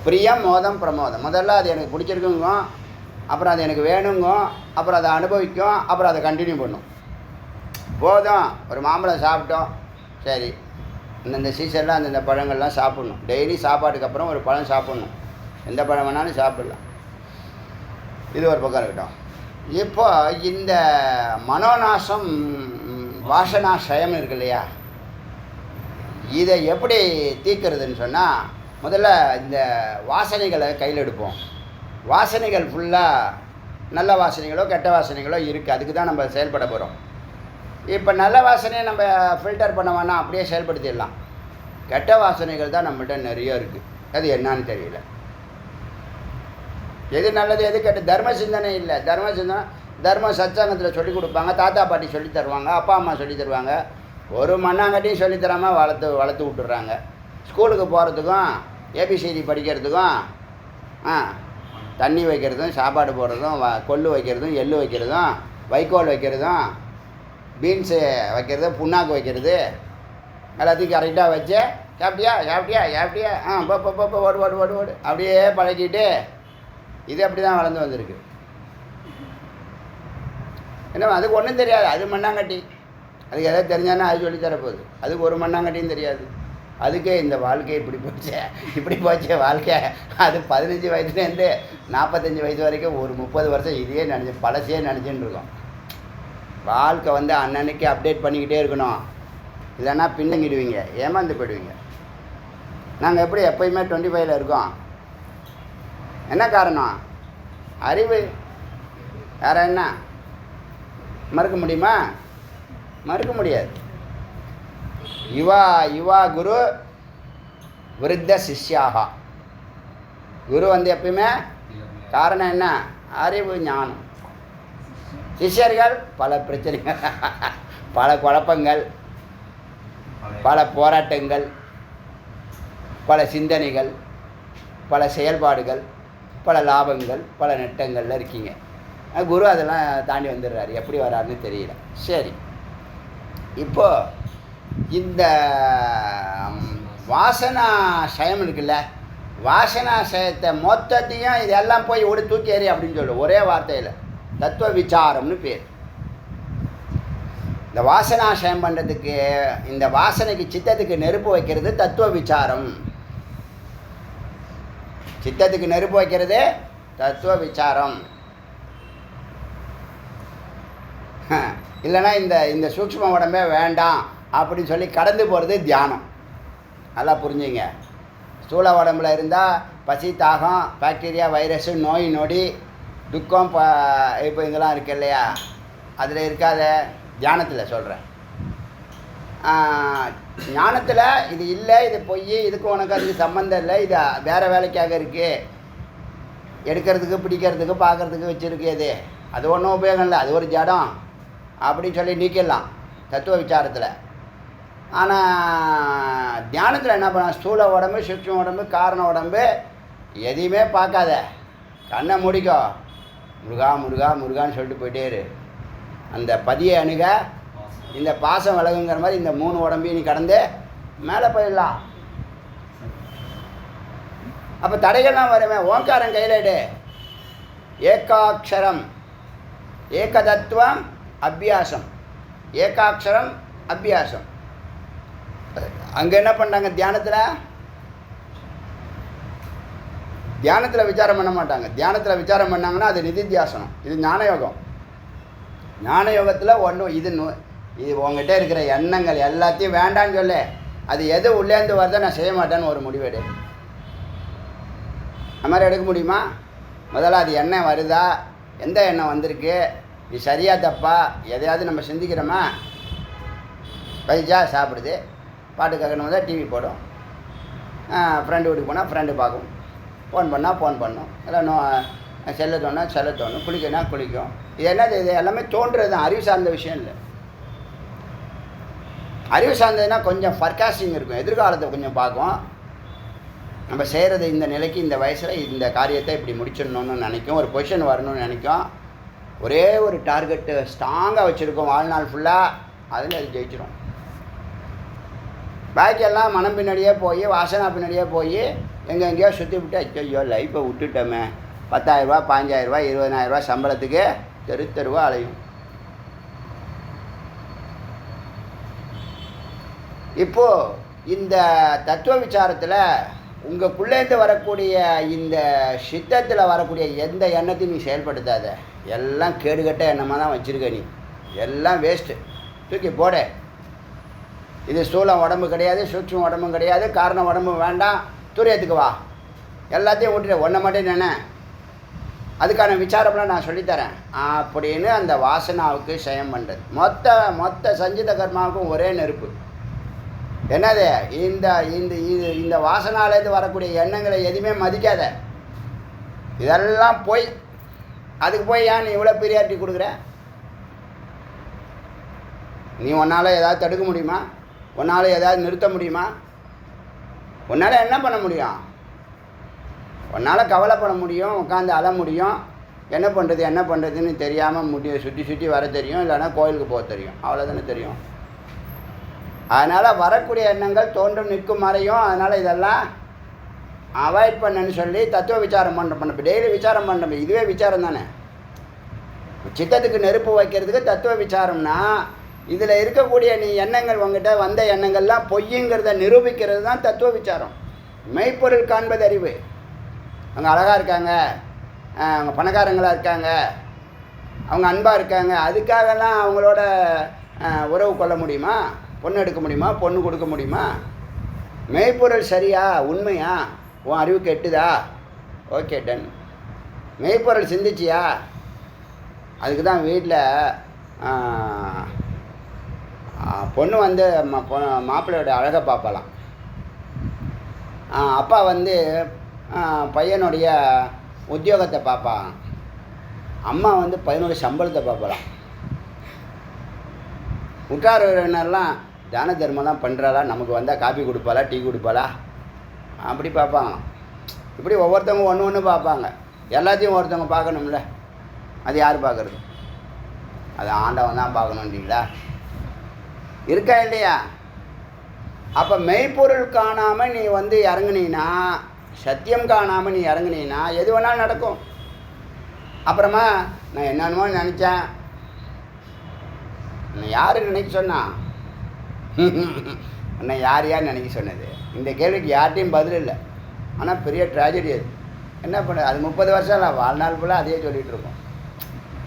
பிரியம், மோதம், பிரமோதம். முதல்ல அது எனக்கு பிடிச்சிருக்குங்க, அப்புறம் அது எனக்கு வேணுங்க, அப்புறம் அதை அனுபவிக்கும், அப்புறம் அதை கண்டினியூ பண்ணும். போதும், ஒரு மாம்பழம் சாப்பிட்டோம், சரி, இந்தந்த சீசனில் அந்தந்த பழங்கள்லாம் சாப்பிட்ணும். டெய்லி சாப்பாட்டுக்கு அப்புறம் ஒரு பழம் சாப்பிட்ணும், எந்த பழம் வேணாலும் சாப்பிட்லாம். இது ஒரு பக்கம் இருக்கட்டும். இப்போ இந்த மனோநாசம், வாசனாஷயம் இருக்கு இல்லையா, இதை எப்படி தீர்க்கிறதுன்னு சொன்னால், முதல்ல இந்த வாசனைகளை கையில் எடுப்போம். வாசனைகள் ஃபுல்லாக நல்ல வாசனைகளோ கெட்ட வாசனைகளோ இருக்குது, அதுக்கு தான் நம்ம செயல்பட போகிறோம். இப்போ நல்ல வாசனையை நம்ம ஃபில்டர் பண்ண வேணாம், அப்படியே செயல்படுத்திடலாம். கெட்ட வாசனைகள் தான் நம்மள்கிட்ட நிறைய இருக்குது, அது என்னான்னு தெரியல. எது நல்லது எது கெட்ட, தர்ம சிந்தனை இல்லை. தர்மம் சத்சங்கத்தில் சொல்லிக் கொடுப்பாங்க, தாத்தா பாட்டி சொல்லி தருவாங்க, அப்பா அம்மா சொல்லி தருவாங்க. ஒரு மண்ணாங்கட்டியும் சொல்லித்தராமல் வளர்த்து விட்டுறாங்க. ஸ்கூலுக்கு போகிறதுக்கும், ஏபிசிடி படிக்கிறதுக்கும், தண்ணி வைக்கிறதும், சாப்பாடு போடுறதும், கொள்ளு வைக்கிறதும், எள்ளு வைக்கிறதும், வைக்கோல் வைக்கிறதும், பீன்ஸு வைக்கிறதும், புண்ணாக்கு வைக்கிறது, எல்லாத்தையும் கரெக்டாக வச்சு சாப்பிட்டியா ஓடு அப்படியே பழகிட்டு இது அப்படி தான் வளர்ந்து வந்திருக்கு. என்ன, அதுக்கு ஒன்றும் தெரியாது, அது மண்ணாங்கட்டி. அதுக்கு எதாவது தெரிஞ்சானா அது சொல்லித்தரப்போகுது. அதுக்கு ஒரு மண்ணாங்கட்டியும் தெரியாது. அதுக்கே இந்த வாழ்க்கை இப்படி போச்சே வாழ்க்கை. அது 15 வயசுலேருந்து 45 வயசு வரைக்கும் ஒரு 30 வருஷம் இதையே பழசையே நினச்சின்னு இருக்கோம். வாழ்க்கை அன்னன்னைக்கு அப்டேட் பண்ணிக்கிட்டே இருக்கணும், இல்லைன்னா பின்னங்கிடுவீங்க, ஏமாந்து போயிடுவீங்க. நாங்கள் எப்படி எப்போயுமே 25ல் இருக்கோம். என்ன காரணம்? அறிவு. வேறு என்ன மறுக்க முடியுமா? மறுக்க முடியாது. யுவா குரு விருத்த சிஷ்யாக. குரு எப்பயுமே காரணம் என்ன? அறிவு, ஞானம். சிஷ்யர்கள் பல பிரச்சனைகள், பல குழப்பங்கள், பல போராட்டங்கள், பல சிந்தனைகள், பல செயல்பாடுகள், பல லாபங்கள், பல நட்டங்களில் இருக்கீங்க. குரு அதெல்லாம் தாண்டி வந்துடுறாரு. எப்படி வராருன்னு தெரியல. சரி, இப்போ இந்த வாசனா சயம் இருக்குல்ல, வாசனா சயத்தை மொத்தத்தையும் இதெல்லாம் போய் ஒரு தூக்கி எறி அப்படின்னு சொல்லு. ஒரே வார்த்தையில் தத்துவ விசாரம்னு பேர். இந்த வாசனாசயம் பண்ணுறதுக்கு, இந்த வாசனைக்கு சித்தத்துக்கு நெருப்பு வைக்கிறது தத்துவ விசாரம். சித்தத்துக்கு நெருப்பு வைக்கிறது தத்துவ விசாரம். இல்லைன்னா இந்த இந்த சூக்ஷ்ம உடம்பே வேண்டாம் அப்படின்னு சொல்லி கடந்து போகிறது தியானம். நல்லா புரிஞ்சுங்க. ஸ்தூல உடம்புல இருந்தால் பசி, தாகம், பாக்டீரியா, வைரஸு, நோய் நொடி, துக்கம், இப்போ இதெல்லாம் இருக்கு இல்லையா, அதில் இருக்காத. தியானத்தில் சொல்கிறேன். ஞானத்தில் இது இல்லை, இது பொய், இதுக்கு உனக்கு அதுக்கு சம்மந்தம் இல்லை, இது வேறு வேலைக்காக இருக்குது, எடுக்கிறதுக்கு, பிடிக்கிறதுக்கு, பார்க்குறதுக்கு வச்சுருக்கு, இது அது ஒன்றும் உபயோகம் இல்லை, அது ஒரு ஜடம் அப்படின்னு சொல்லி நீக்கிடலாம் தத்துவ விசாரத்தில். ஆனால் தியானத்தில் என்ன பண்ண, ஸ்தூல உடம்பு, சூக்ஷ்ம உடம்பு, காரண உடம்பு எதையுமே பார்க்காத, கண்ணை முடிக்கோ, முருகா முருகா முருகான்னு சொல்லிட்டு போயிட்டே இரு. அந்த பதியை அணுக இந்த பாசம் விலகுங்கிற மாதிரி இந்த 3 உடம்பையும் நீ கடந்து மேலே போயிடலாம். அப்போ தடைகள்லாம் வருமே. ஓங்காரம் கையில் எடு. ஏகாட்சரம், ஏகதத்துவம், அபியாசம். ஏகாட்சரம், அபியாசம். அங்கே என்ன பண்ணுறாங்க தியானத்தில்? தியானத்தில் விசாரம் பண்ண மாட்டாங்க. தியானத்தில் விசாரம் பண்ணாங்கன்னா அது நிதித்தியாசனம். இது ஞான யோகம். ஞான யோகத்தில் ஒன்று இது உங்ககிட்ட இருக்கிற எண்ணங்கள் எல்லாத்தையும் வேண்டான்னு சொல்லு. அது எது உள்ளேருந்து வருதோ நான் செய்ய மாட்டேன்னு ஒரு முடிவெடு. அது மாதிரி எடுக்க முடியுமா? முதல்ல அது எண்ணம் வருதா, எந்த எண்ணம் வந்திருக்கு, இது சரியாக தப்பா, எதையாவது நம்ம சிந்திக்கிறோமா? பைச்சா சாப்பிடுது, பாட்டு கேட்கணும் தான் டிவி போடும், ஃப்ரெண்டு வீட்டுக்கு போனால் ஃப்ரெண்டு பார்க்கும், ஃபோன் பண்ணால் ஃபோன் பண்ணும், இல்லை செல்ல தோணும் செல்ல தோணும், குளிக்கணும்னா குளிக்கும். இது என்னது? இது எல்லாமே தோன்றுறது தான், அறிவு சார்ந்த விஷயம் இல்லை. அறிவு சார்ந்ததுன்னா கொஞ்சம் ஃபர்காஸ்டிங் இருக்கும், எதிர்காலத்தை கொஞ்சம் பார்க்கும். நம்ம செய்கிறது இந்த நிலைக்கு, இந்த வயசில் இந்த காரியத்தை இப்படி முடிச்சிடணும்னு நினைக்கும், ஒரு பொசிஷன் வரணும்னு நினைக்கும், ஒரே ஒரு டார்கெட்டு ஸ்ட்ராங்காக வச்சுருக்கோம் வாழ்நாள் ஃபுல்லாக, அதில் அது ஜெயிச்சிடும். பாக்கியெல்லாம் மனம் பின்னாடியே போய், வாசனா பின்னாடியே போய் எங்கெங்கேயோ சுற்றி விட்டு ஐயோ லைஃப்பை விட்டுட்டோமே, 10,000 15,000 20,000 சம்பளத்துக்கு தெருவா அலையும். இப்போது இந்த தத்துவ விசாரத்தில் உங்களுக்குள்ளேருந்து வரக்கூடிய இந்த சித்தத்தில் வரக்கூடிய எந்த எண்ணத்தையும் நீ செயல்படுத்தாத. எல்லாம் கேடுகட்ட எண்ணமாக தான் வச்சுருக்க நீ. எல்லாம் வேஸ்ட்டு, தூக்கி போட. இது ஸ்தூலம் உடம்பு கிடையாது, சூட்சும உடம்பும் கிடையாது, காரண உடம்பு வேண்டாம், துரியத்துக்கு வா. எல்லாத்தையும் விட்டுட்டு ஒன்றை மட்டும் நினை. அதுக்கான விசாரம்லாம் நான் சொல்லித்தரேன் அப்படின்னு அந்த வாசனாவுக்கு சயம் பண்ணுறது. மொத்த சஞ்சித கர்மாவுக்கும் ஒரே நெருப்பு. என்னது? இந்த இந்த இது இந்த வாசனாலேருந்து வரக்கூடிய எண்ணங்களை எதுவுமே மதிக்காத. இதெல்லாம் போய் அதுக்கு போய் ஏன் நீ இவ்வளோ பிரியாரிட்டி கொடுக்குற? நீ உன்னால் ஏதாவது தடுக்க முடியுமா? உன்னால் ஏதாவது நிறுத்த முடியுமா? உன்னால் என்ன பண்ண முடியும்? உன்னால் கவலைப்பட முடியும், உட்காந்து அழ முடியும், என்ன பண்ணுறதுன்னு தெரியாமல் சுற்றி வர தெரியும், இல்லைன்னா கோயிலுக்கு போக தெரியும், அவ்வளோதானே தெரியும். அதனால் வரக்கூடிய எண்ணங்கள் தோன்றும் நிற்கும் மறையும். அதனால் இதெல்லாம் அவாய்ட் பண்ணன்னு சொல்லி தத்துவ விசாரம் பண்ணுறோம். டெய்லி விசாரம் பண்ணுறோம். இதுவே விசாரம் தானே. சித்தத்துக்கு நெருப்பு வைக்கிறதுக்கு தத்துவ விசாரம்னா, இதில் இருக்கக்கூடிய நீ எண்ணங்கள் உங்ககிட்ட வந்த எண்ணங்கள்லாம் பொய்யுங்கிறத நிரூபிக்கிறது தான் தத்துவ விசாரம். மெய்ப்பொருள் காண்பது அறிவு. அவங்க அழகாக இருக்காங்க, அவங்க பணக்காரங்களாக இருக்காங்க, அவங்க அன்பாக இருக்காங்க, அதுக்காகலாம் அவங்களோட உறவு கொள்ள முடியுமா? பொண்ணு எடுக்க முடியுமா? பொண்ணு கொடுக்க முடியுமா? மெய்ப்பொருள் சரியா, உண்மையா, உன் அறிவுக்கு எட்டுதா? Okay, ton. மெய்ப்பொருள் சிந்திச்சியா? அதுக்கு தான் வீட்டில் பொண்ணு வந்து மாப்பிள்ளையோட அழகை பார்க்கலாம், அப்பா வந்து பையனுடைய உத்தியோகத்தை பார்ப்பான், அம்மா வந்து பையனுடைய சம்பளத்தை பார்க்கலாம். உற்றார் உறவினர்லாம் தான தர்மம்லாம் பண்ணுறாளா, நமக்கு வந்தால் காபி கொடுப்பாளா, டீ கொடுப்பாளா, அப்படி பார்ப்பாங்க. இப்படி ஒவ்வொருத்தவங்க ஒன்று ஒன்று பார்ப்பாங்க. எல்லாத்தையும் ஒருத்தவங்க பார்க்கணும்ல, அது யார் பார்க்குறது? அது ஆண்டவன் தான் பார்க்கணுன்றீங்களா? இருக்கா இல்லையா? அப்போ மெய்ப்பொருள் காணாமல் நீ வந்து இறங்குனீன்னா, சத்தியம் காணாமல் நீ இறங்குனீன்னா எது வேணாலும் நடக்கும். அப்புறமா நான் என்னென்னமோ நினச்சேன், என்னை யார் நினைக்க சொன்னா? என்னை யார் நினைக்க சொன்னது? இந்த கேள்விக்கு யார்கிட்டையும் பதில் இல்லை. ஆனால் பெரிய ட்ராஜடி அது. என்ன பண்ண, அது 30 வருஷம் இல்லை, வாழ்நாள் ஃபுல்லாக அதையே சொல்லிகிட்டு இருக்கோம்.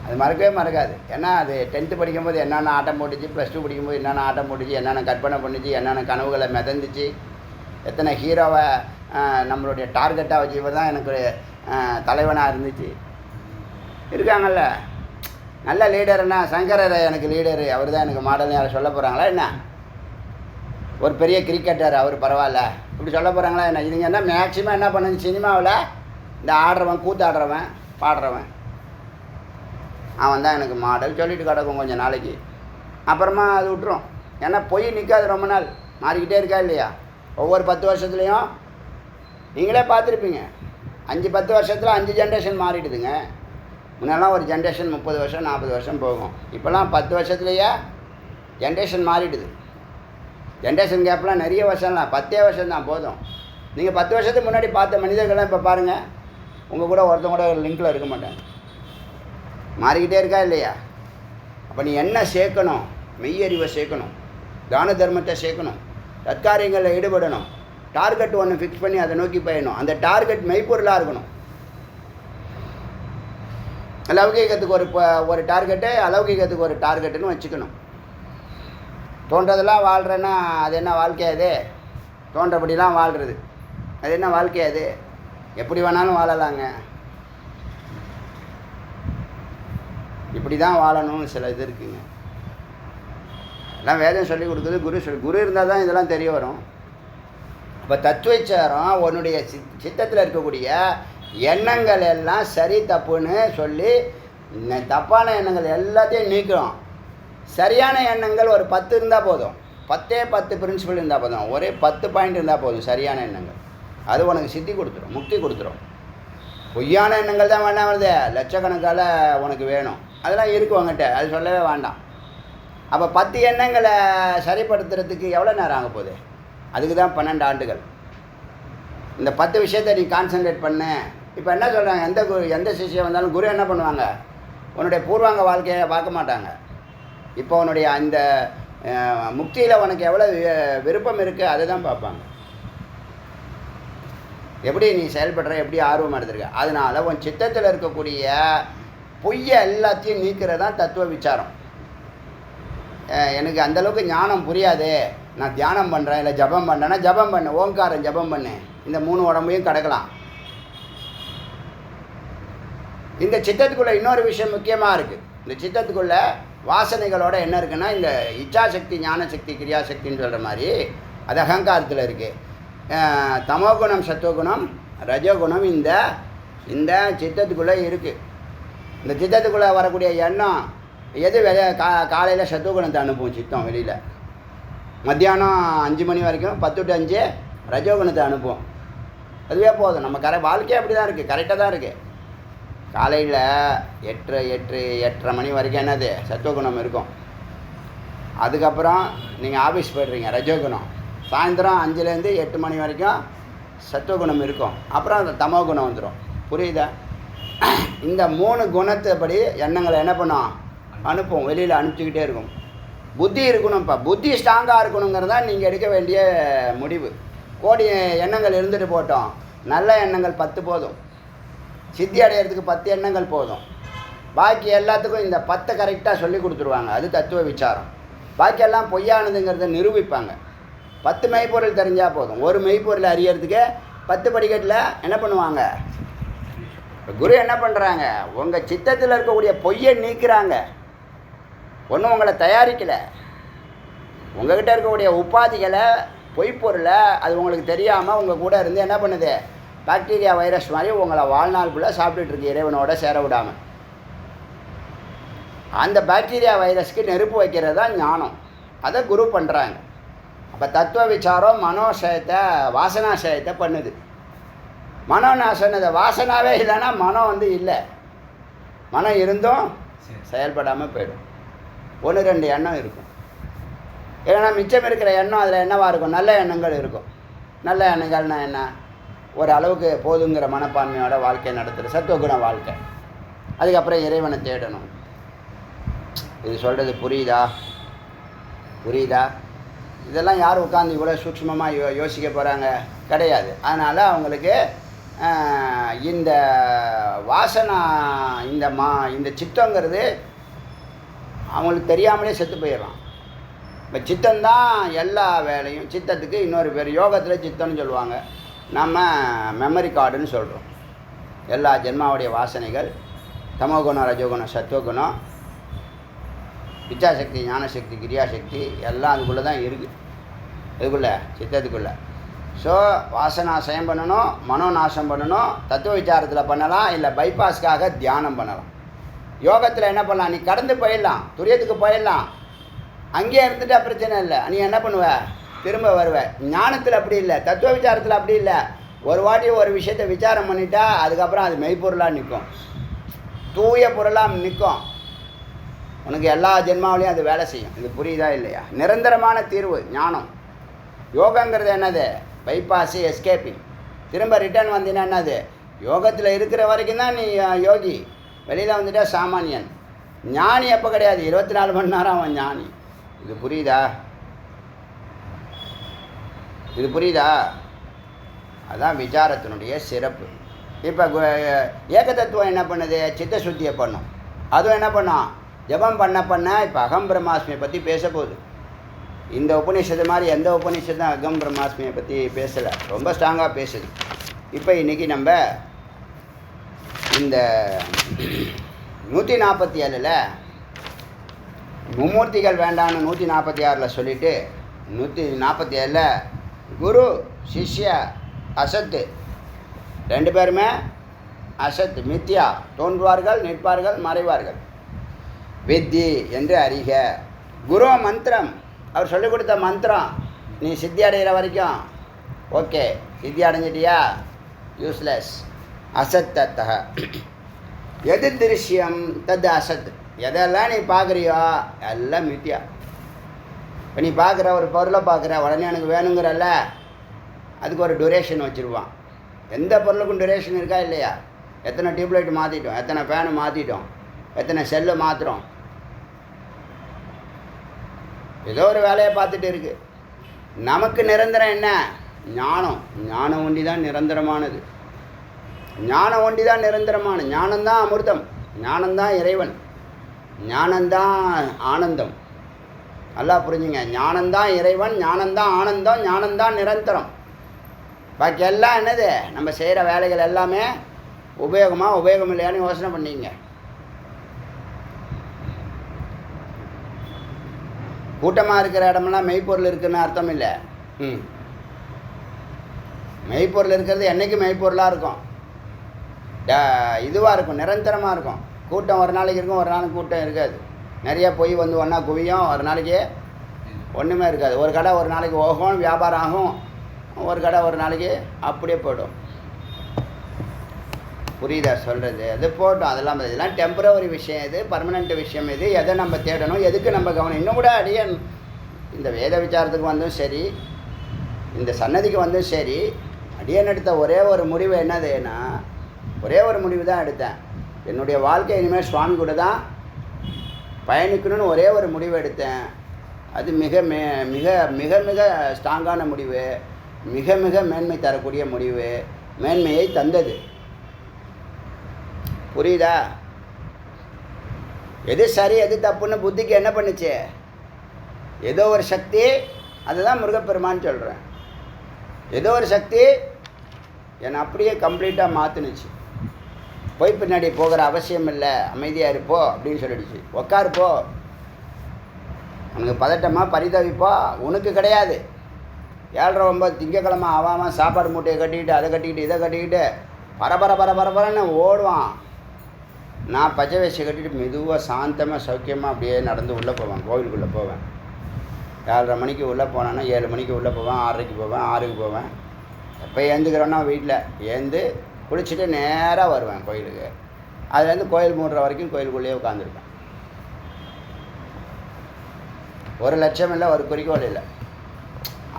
அது மறக்கவே மறக்காது. ஏன்னா அது 10th படிக்கும்போது என்னென்ன ஆட்டம் போட்டுச்சு, +2 படிக்கும்போது என்னென்ன ஆட்டம் போட்டுச்சு, என்னென்ன கற்பனை பண்ணிச்சு, என்னென்ன கனவுகளை மிதந்துச்சு, எத்தனை ஹீரோவை நம்மளுடைய டார்கெட்டாக வச்சு இவர் தான் எனக்கு தலைவனாக இருந்துச்சு. இருக்காங்கல்ல நல்ல லீடர்னா, சங்கரர் எனக்கு லீடரு, அவர் தான் எனக்கு மாடல்னு யாரை சொல்ல போகிறாங்களா என்ன? ஒரு பெரிய கிரிக்கெட்டர் அவர் பரவாயில்ல இப்படி சொல்ல போகிறாங்களா என்ன? இதுங்க என்ன மேக்சிமம் என்ன பண்ணுது சினிமாவில், இந்த ஆடுறவன், கூத்தாடுறவன், பாடுறவன், அவன் தான் எனக்கு மாடல் சொல்லிட்டு கிடக்கும் கொஞ்சம் நாளைக்கு. அப்புறமா அது விட்டுரும். ஏன்னா பொய் நிற்காது, ரொம்ப நாள் மாறிக்கிட்டே இருக்கா இல்லையா? ஒவ்வொரு 10 வருஷத்துலேயும் நீங்களே பார்த்துருப்பீங்க, 5-10 வருஷத்தில் 5 ஜென்ரேஷன் மாறிடுதுங்க. முன்னெல்லாம் ஒரு ஜென்ரேஷன் 30 வருஷம் 40 வருஷம் போகும். இப்போலாம் 10 வருஷத்துலேயே ஜென்ரேஷன் மாறிடுது. ஜென்ரேஷன் கேப்லாம் நிறைய வருஷம்லாம், 10 வருஷம் தான் போதும். நீங்கள் 10 வருஷத்துக்கு முன்னாடி பார்த்த மனிதர்கள்லாம் இப்போ பாருங்கள், உங்கள் கூட ஒருத்தங்க கூட ஒரு லிங்கில் இருக்க மாட்டாங்க. மாறிக்கிட்டே இருக்கா இல்லையா? அப்போ நீ என்ன சேர்க்கணும்? மெய்யறிவை சேர்க்கணும், தான தர்மத்தை சேர்க்கணும், தற்காரியங்களில் ஈடுபடணும், டார்கெட் ஒன்று ஃபிக்ஸ் பண்ணி அதை நோக்கி போயிடணும். அந்த டார்கெட் மெய்ப்பொருளாக இருக்கணும். லௌகீகத்துக்கு ஒரு டார்கெட்டு, அலௌகீகத்துக்கு ஒரு டார்கெட்டுன்னு வச்சுக்கணும். தோன்றதெல்லாம் வாழ்கிறேன்னா அது என்ன வாழ்க்கையாது? தோன்றபடிலாம் வாழ்கிறது அது என்ன வாழ்க்கையாது? எப்படி வேணாலும் வாழலாங்க. இப்படி தான் வாழணும்னு சில இது இருக்குங்க. எல்லாம் வேதம் சொல்லி கொடுக்குது, குரு இருந்தால் தான் இதெல்லாம் தெரிய வரும். இப்போ தத்துவச்சாரம் உன்னுடைய சித்தத்தில் இருக்கக்கூடிய எண்ணங்கள் எல்லாம் சரி தப்புன்னு சொல்லி தப்பான எண்ணங்கள் எல்லாத்தையும் நீக்கிறோம். சரியான எண்ணங்கள் ஒரு 10 இருந்தால் போதும். 10 பிரின்சிபல் இருந்தால் போதும். ஒரே 10 பாயிண்ட் இருந்தால் போதும் சரியான எண்ணங்கள். அது உனக்கு சித்தி கொடுத்துரும், முக்தி கொடுத்துரும். பொய்யான எண்ணங்கள் தான் வேண்டாம் வருது, லட்சக்கணக்கால் உனக்கு வேணும். அதெல்லாம் இருக்கும் உங்கள்கிட்ட, அது சொல்லவே வேண்டாம். அப்போ 10 எண்ணங்களை சரிப்படுத்துறதுக்கு எவ்வளோ நேரம் ஆக போகுது? அதுக்கு தான் 12 ஆண்டுகள். இந்த 10 விஷயத்தை நீ கான்சன்ட்ரேட் பண்ணு. இப்போ என்ன சொல்கிறாங்க, எந்த சிஷ்யம் வந்தாலும் குரு என்ன பண்ணுவாங்க, உன்னுடைய பூர்வாங்க வாழ்க்கையை பார்க்க மாட்டாங்க. இப்போ உன்னுடைய அந்த முக்தியில் உனக்கு எவ்வளோ விருப்பம் இருக்குது அதை தான் பார்ப்பாங்க. எப்படி நீ செயல்படுற, எப்படி ஆர்வம் எடுத்துருக்க. அதனால் உன் சித்தத்தில் இருக்கக்கூடிய பொய்யை எல்லாத்தையும் நீக்கிறது தான் தத்துவ விசாரம். எனக்கு அந்தளவுக்கு ஞானம் புரியாது, நான் தியானம் பண்ணுறேன் இல்லை ஜபம் பண்ணுறேன்னா ஜபம் பண்ணு, ஓங்காரம் ஜபம் பண்ணு, இந்த 3 உடம்பையும் கடக்கலாம். இந்த சித்தத்துக்குள்ளே இன்னொரு விஷயம் முக்கியமாக இருக்குது. இந்த சித்தத்துக்குள்ளே வாசனைகளோட என்ன இருக்குன்னா, இந்த இச்சாசக்தி, ஞானசக்தி, கிரியாசக்தின்னு சொல்கிற மாதிரி அது அகங்காரத்தில் இருக்குது. தமோகுணம், சத்துவகுணம், ரஜோகுணம் இந்த இந்த சித்தத்துக்குள்ளே இருக்குது. இந்த சித்தத்துக்குள்ளே வரக்கூடிய எண்ணம் எது காலையில் சத்துவகுணத்தை அனுப்பும் சித்தம் வெளியில், மத்தியானம் 5 மணி வரைக்கும் 10 to 5 ரஜோகுணத்தை அனுப்பும். அதுவே போதும். நம்ம வாழ்க்கையே அப்படி தான் இருக்குது, கரெக்டாக தான் இருக்குது. காலையில் 8:30 மணி வரைக்கும் என்னது சத்துவகுணம் இருக்கும். அதுக்கப்புறம் நீங்கள் ஆஃபீஸ் போய்ட்றீங்க, ரஜோகுணம். சாயந்தரம் 5லேருந்து 8 மணி வரைக்கும் சத்துவகுணம் இருக்கும். அப்புறம் அந்த தமோ குணம் வந்துடும். புரியுதா? இந்த 3 குணத்தைப்படி எண்ணங்களை என்ன பண்ணும், அனுப்பும், வெளியில் அனுப்பிச்சிக்கிட்டே இருக்கும். புத்தி இருக்கணும்ப்பா, புத்தி ஸ்ட்ராங்காக இருக்கணுங்கிறது தான் நீங்கள் எடுக்க வேண்டிய முடிவு. கோடி எண்ணங்கள் இருந்துட்டு போட்டோம், நல்ல எண்ணங்கள் 10 போதும். சித்தி அடையிறதுக்கு 10 எண்ணங்கள் போதும். பாக்கி எல்லாத்துக்கும் இந்த 10 கரெக்டாக சொல்லி கொடுத்துருவாங்க. அது தத்துவ விசாரம். பாக்கி எல்லாம் பொய்யானதுங்கிறத நிரூபிப்பாங்க. 10 மெய்ப்பொருள் தெரிஞ்சால் போதும். ஒரு மெய்ப்பொருளை அறியறதுக்கு 10 படிக்கட்டில் என்ன பண்ணுவாங்க, குரு என்ன பண்ணுறாங்க, உங்கள் சித்தத்தில் இருக்கக்கூடிய பொய்யை நீக்கிறாங்க. ஒன்றும் உங்களை தயாரிக்கலை. உங்கள்கிட்ட இருக்கக்கூடிய உபாதிகளை, பொய்ப்பொருளை அது உங்களுக்கு தெரியாமல் உங்கள் கூட இருந்து என்ன பண்ணுது, பாக்டீரியா வைரஸ் மாதிரி உங்களை வாழ்நாள் ஃபுல்லாக சாப்பிட்டுட்டு இருக்கு, இறைவனோட சேர விடாமல். அந்த பாக்டீரியா வைரஸ்க்கு நெருப்பு வைக்கிறது தான் ஞானம். அதை குரு பண்ணுறாங்க. அப்போ தத்துவ விசாரம் மனோஷயத்தை வாசனாஷயத்தை பண்ணுது. மனோநாசனது வாசனாவே இல்லைன்னா மனம் வந்து இல்லை. மனம் இருந்தும் செயல்படாமல் போயிடும். 1-2 எண்ணம் இருக்கும். ஏன்னா மிச்சம் இருக்கிற எண்ணம் அதில் என்னவாக இருக்கும்? நல்ல எண்ணங்கள் இருக்கும். நல்ல எண்ணங்கள்னால் என்ன? ஒரு அளவுக்கு போதுங்கிற மனப்பான்மையோட வாழ்க்கை நடத்துகிற சத்துவகுண வாழ்க்கை. அதுக்கப்புறம் இறைவனை தேடணும். இது சொல்கிறது புரியுதா? இதெல்லாம் யார் உட்காந்து இவ்வளோ சூட்சமமாக யோசிக்க போகிறாங்க? கிடையாது. அதனால் அவங்களுக்கு இந்த வாசனா இந்த சித்தங்கிறது அவங்களுக்கு தெரியாமலே செத்து போயிடலாம். இப்போ சித்தந்தான் எல்லா வேலையும். சித்தத்துக்கு இன்னொரு பேர் யோகத்தில் சித்தம்னு சொல்லுவாங்க. நம்ம மெமரி கார்டுன்னு சொல்கிறோம். எல்லா ஜென்மாவுடைய வாசனைகள் தமோகுணம், ரஜோகுணம், சத்துவகுணம், இச்சாசக்தி, ஞானசக்தி, கிரியாசக்தி எல்லாம் அதுக்குள்ளே தான் இருக்குது. இதுக்குள்ளே சித்தத்துக்குள்ளே. ஸோ வாசனாசயம் பண்ணணும், மனோநாசம் பண்ணணும். தத்துவ விசாரத்தில் பண்ணலாம், இல்லை பைபாஸ்க்காக தியானம் பண்ணலாம். யோகத்தில் என்ன பண்ணலாம்? நீ கடந்து போயிடலாம், துரியத்துக்கு போயிடலாம். அங்கேயே இருந்துட்டு பிரச்சனை இல்லை. நீ என்ன பண்ணுவ? திரும்ப வருவ. ஞானத்தில் அப்படி இல்லை, தத்துவ விசாரத்தில் அப்படி இல்லை. ஒரு வாட்டி ஒரு விஷயத்தை விசாரம் பண்ணிட்டா அதுக்கப்புறம் அது மெய்ப்பொருளாக நிற்கும், தூய பொருளாக நிற்கும். உனக்கு எல்லா ஜென்மாவிலையும் அது வேலை செய்யும். இது புரியுதா இல்லையா? நிரந்தரமான தீர்வு ஞானம். யோகங்கிறது என்னது? Bypass, escaping. திரும்ப ரிட்டர்ன் வந்தீங்கன்னா என்னது? யோகத்தில் இருக்கிற வரைக்கும் தான் நீ யோகி. வெளியில் வந்துட்டா சாமானியன். ஞானி எப்போ கிடையாது? 24 மணி நேரம் அவன் ஞானி. இது புரியுதா? அதுதான் விசாரத்தினுடைய சிறப்பு. இப்போ ஏக தத்துவம் என்ன பண்ணுது? சித்த சுத்தியை பண்ணும். அதுவும் என்ன பண்ணும்? ஜபம் பண்ண இப்போ அகம் பிரம்மாஸ்மியை பற்றி பேச போகுது. இந்த உபநிஷத்து மாதிரி எந்த உபநிஷத்தும் அகம் பிரம்மாஸ்மியை பற்றி பேசலை, ரொம்ப ஸ்ட்ராங்காக பேசுது. இப்போ இன்றைக்கி நம்ம இந்த 147ல் மும்மூர்த்திகள் வேண்டான்னு 146ல் சொல்லிவிட்டு 147ல் குரு சிஷ்ய அசத்து 2 பேருமே அசத், மித்யா, தோன்றுவார்கள், நிற்பார்கள், மறைவார்கள். வித்தி என்று அறிக. குரு மந்திரம், அவர் சொல்லிக் கொடுத்த மந்திரம். நீ சித்தி அடைகிற வரைக்கும் ஓகே. சித்தி அடைஞ்சிட்டியா? யூஸ்லெஸ். அசத்தத்தக எது திருஷ்யம் தது அசத். எதெல்லாம் நீ பார்க்குறியோ எல்லாம் மித்தியா. இப்போ நீ பார்க்குற ஒரு பொருளை பார்க்குற, உடனே எனக்கு வேணுங்கிறல்ல, அதுக்கு ஒரு டூரேஷன் வச்சுருவான். எந்த பொருளுக்கும் டூரேஷன் இருக்கா இல்லையா? எத்தனை டியூப்லைட் மாற்றிட்டோம், எத்தனை ஃபேனு மாற்றிட்டோம், எத்தனை செல்லு மாற்றுறோம். ஏதோ ஒரு வேலையை பார்த்துட்டு இருக்குது. நமக்கு நிரந்தரம் என்ன? ஞானம். ஞானம் ஒண்டி தான் நிரந்தரமானது. ஞானம் ஒண்டி தான் நிரந்தரமான. ஞானந்தான் அமிர்தம், ஞானந்தான் இறைவன், ஞானந்தான் ஆனந்தம். நல்லா புரிஞ்சுங்க. ஞானந்தான் இறைவன், ஞானந்தான் ஆனந்தம், ஞானந்தான் நிரந்தரம். பாக்கி எல்லாம் என்னது? நம்ம செய்கிற வேலைகள் எல்லாமே உபயோகமாக உபயோகம் இல்லையான்னு யோசனை பண்ணிங்க. கூட்டமாக இருக்கிற இடமெல்லாம் மெய்ப்பொருள் இருக்குதுன்னு அர்த்தம் இல்லை. மெய்ப்பொருள் இருக்கிறது என்றைக்கும் மெய்ப்பொருளாக இருக்கும், இதுவாக இருக்கும், நிரந்தரமாக இருக்கும். கூட்டம் ஒரு நாளைக்கு இருக்கும், ஒரு நாளைக்கு கூட்டம் இருக்காது. நிறைய பொய் வந்து ஒன்றா குவியும், ஒரு நாளைக்கு ஒன்றுமே இருக்காது. ஒரு கடை ஒரு நாளைக்கு ஓகும், வியாபாரம் ஆகும். ஒரு கடை ஒரு நாளைக்கு அப்படியே போய்டும். புரியுதா சொல்கிறது? அது போட்டோம். இதெல்லாம் டெம்பரவரி விஷயம். இது பர்மனெண்ட் விஷயம். இது எதை நம்ம தேடணும், எதுக்கு நம்ம கவனம். இன்னும் கூட அடியன் இந்த வேத விசாரத்துக்கு வந்தும் சரி, இந்த சன்னதிக்கு வந்தும் சரி, அடியன் எடுத்த ஒரே ஒரு முடிவு என்னதுன்னா, ஒரே ஒரு முடிவு தான் எடுத்தேன். என்னுடைய வாழ்க்கை இனிமேல் சுவாமி கூட தான் பயணிக்கணும்னு ஒரே ஒரு முடிவு எடுத்தேன். அது மிக மிக மிக மிக ஸ்ட்ராங்கான முடிவு, மிக மிக மேன்மை தரக்கூடிய முடிவு, மேன்மையை தந்தது. புரியுதா? எது சரி எது தப்புன்னு புத்திக்கு என்ன பண்ணுச்சு? ஏதோ ஒரு சக்தி, அதுதான் முருகப்பெருமான்னு சொல்கிறேன். ஏதோ ஒரு சக்தி என்னை அப்படியே கம்ப்ளீட்டாக மாற்றுனுச்சு. போய் பின்னாடி போகிற அவசியம் இல்லை, அமைதியாக இருப்போ அப்படின்னு சொல்லிடுச்சு. உக்காருப்போ, உனக்கு பதட்டமா பரிதவிப்போ, உனக்கு கிடையாது. 7:09 திங்கக்கிழமை ஆகாமல் சாப்பாடு மூட்டையை கட்டிக்கிட்டு அதை கட்டிக்கிட்டு இதை கட்டிக்கிட்டு பரபரன்னு ஓடுவான். நான் பச்சை வேஷ்டி கட்டிட்டு மெதுவாக சாந்தமாக சௌக்கியமாக அப்படியே நடந்து உள்ளே போவேன், கோவிலுக்குள்ளே போவேன். 7:30 மணிக்கு உள்ளே போனேன்னா 7 மணிக்கு உள்ளே போவேன், 6:30க்கு போவேன், 6க்கு போவேன். எப்போ ஏந்துக்கிறோன்னா வீட்டில் ஏந்து குளிச்சுட்டு நேராக வருவேன் கோயிலுக்கு. அதுலேருந்து கோயில் மூடுற வரைக்கும் கோயிலுக்குள்ளேயே உட்காந்துருப்பேன். ஒரு லட்சியம் இல்லை, ஒரு குறிக்கோள் இல்லை.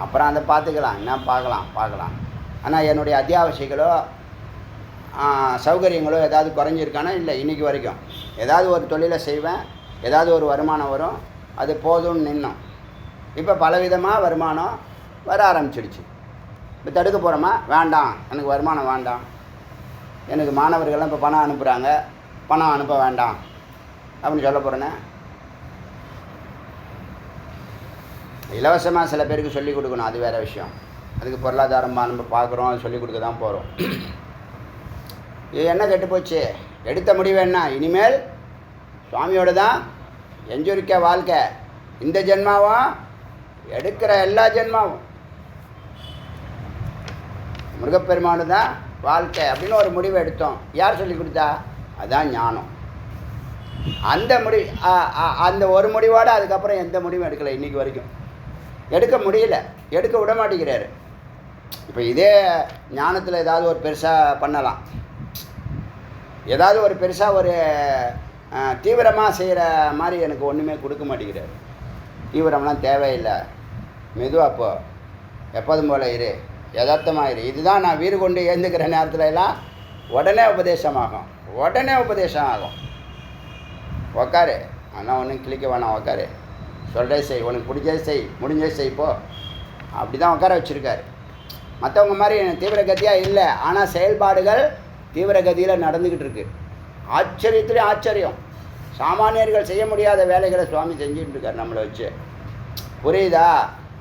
அப்புறம் அதை பார்த்துக்கலாம், என்ன பார்க்கலாம். ஆனால் என்னுடைய அத்தியாவசியங்களோ சௌகரியங்களோ ஏதாவது குறைஞ்சிருக்கானா இல்லை. இன்றைக்கி வரைக்கும் ஏதாவது ஒரு தொழிலை செய்வேன், ஏதாவது ஒரு வருமானம் வரும், அது போதும்னு நின்னோம். இப்போ பலவிதமாக வருமானம் வர ஆரம்பிச்சிடுச்சு. இப்போ தடுக்க போகிறோமா? வேண்டாம், எனக்கு வருமானம் வேண்டாம். எனக்கு மாணவர்கள்லாம் இப்போ பணம் அனுப்புகிறாங்க, பணம் அனுப்ப வேண்டாம் அப்படின்னு சொல்ல போகிறேனே. இலவசமாக சில பேருக்கு சொல்லிக் கொடுக்கணும், அது வேறு விஷயம். அதுக்கு பொருளாதாரமாக நம்ம பார்க்குறோம், அது சொல்லிக் கொடுக்க தான் போகிறோம். இது என்ன கெட்டு போச்சு? எடுத்த முடிவு என்ன? இனிமேல் சுவாமியோடு தான் எஞ்சுரிக்க வாழ்க்கை. இந்த ஜென்மாவும் எடுக்கிற எல்லா ஜென்மாவும் முருகப்பெருமானு தான் வாழ்க்கை அப்படின்னு ஒரு முடிவு எடுத்தோம். யார் சொல்லி கொடுத்தா? அதுதான் ஞானம். அந்த ஒரு முடிவோடு அதுக்கப்புறம் எந்த முடிவும் எடுக்கலை. இன்றைக்கி வரைக்கும் எடுக்க முடியல, எடுக்க விட மாட்டேங்கிறாரு. இப்போ இதே ஞானத்தில் ஏதாவது ஒரு பெருசாக பண்ணலாம், ஏதாவது ஒரு பெருசாக ஒரு தீவிரமாக செய்கிற மாதிரி எனக்கு ஒன்றுமே கொடுக்க மாட்டேங்கிறாரு. தீவிரம்லாம் தேவையில்லை, மெதுவாக போ, எப்போதும் போல இரு, யதார்த்தமாக இரு. இதுதான் நான் வீறு கொண்டு ஏந்துக்கிற நேரத்தில் எல்லாம் உடனே உபதேசம் ஆகும். உக்காரு, ஆனால் ஒன்றும் கிளிக்க வேணாம், உக்காரு, சொல்கிறே செய், உனக்கு பிடிச்சதே செய், முடிஞ்சதே செய்ப்போ. அப்படி தான் உட்கார வச்சுருக்காரு. மற்றவங்க மாதிரி தீவிர கதியாக இல்லை, ஆனால் செயல்பாடுகள் தீவிர கதியில் நடந்துக்கிட்டு இருக்கு. ஆச்சரியத்துலேயும் ஆச்சரியம். சாமானியர்கள் செய்ய முடியாத வேலைகளை சுவாமி செஞ்சுட்டு இருக்கார் நம்மளை வச்சு. புரியுதா?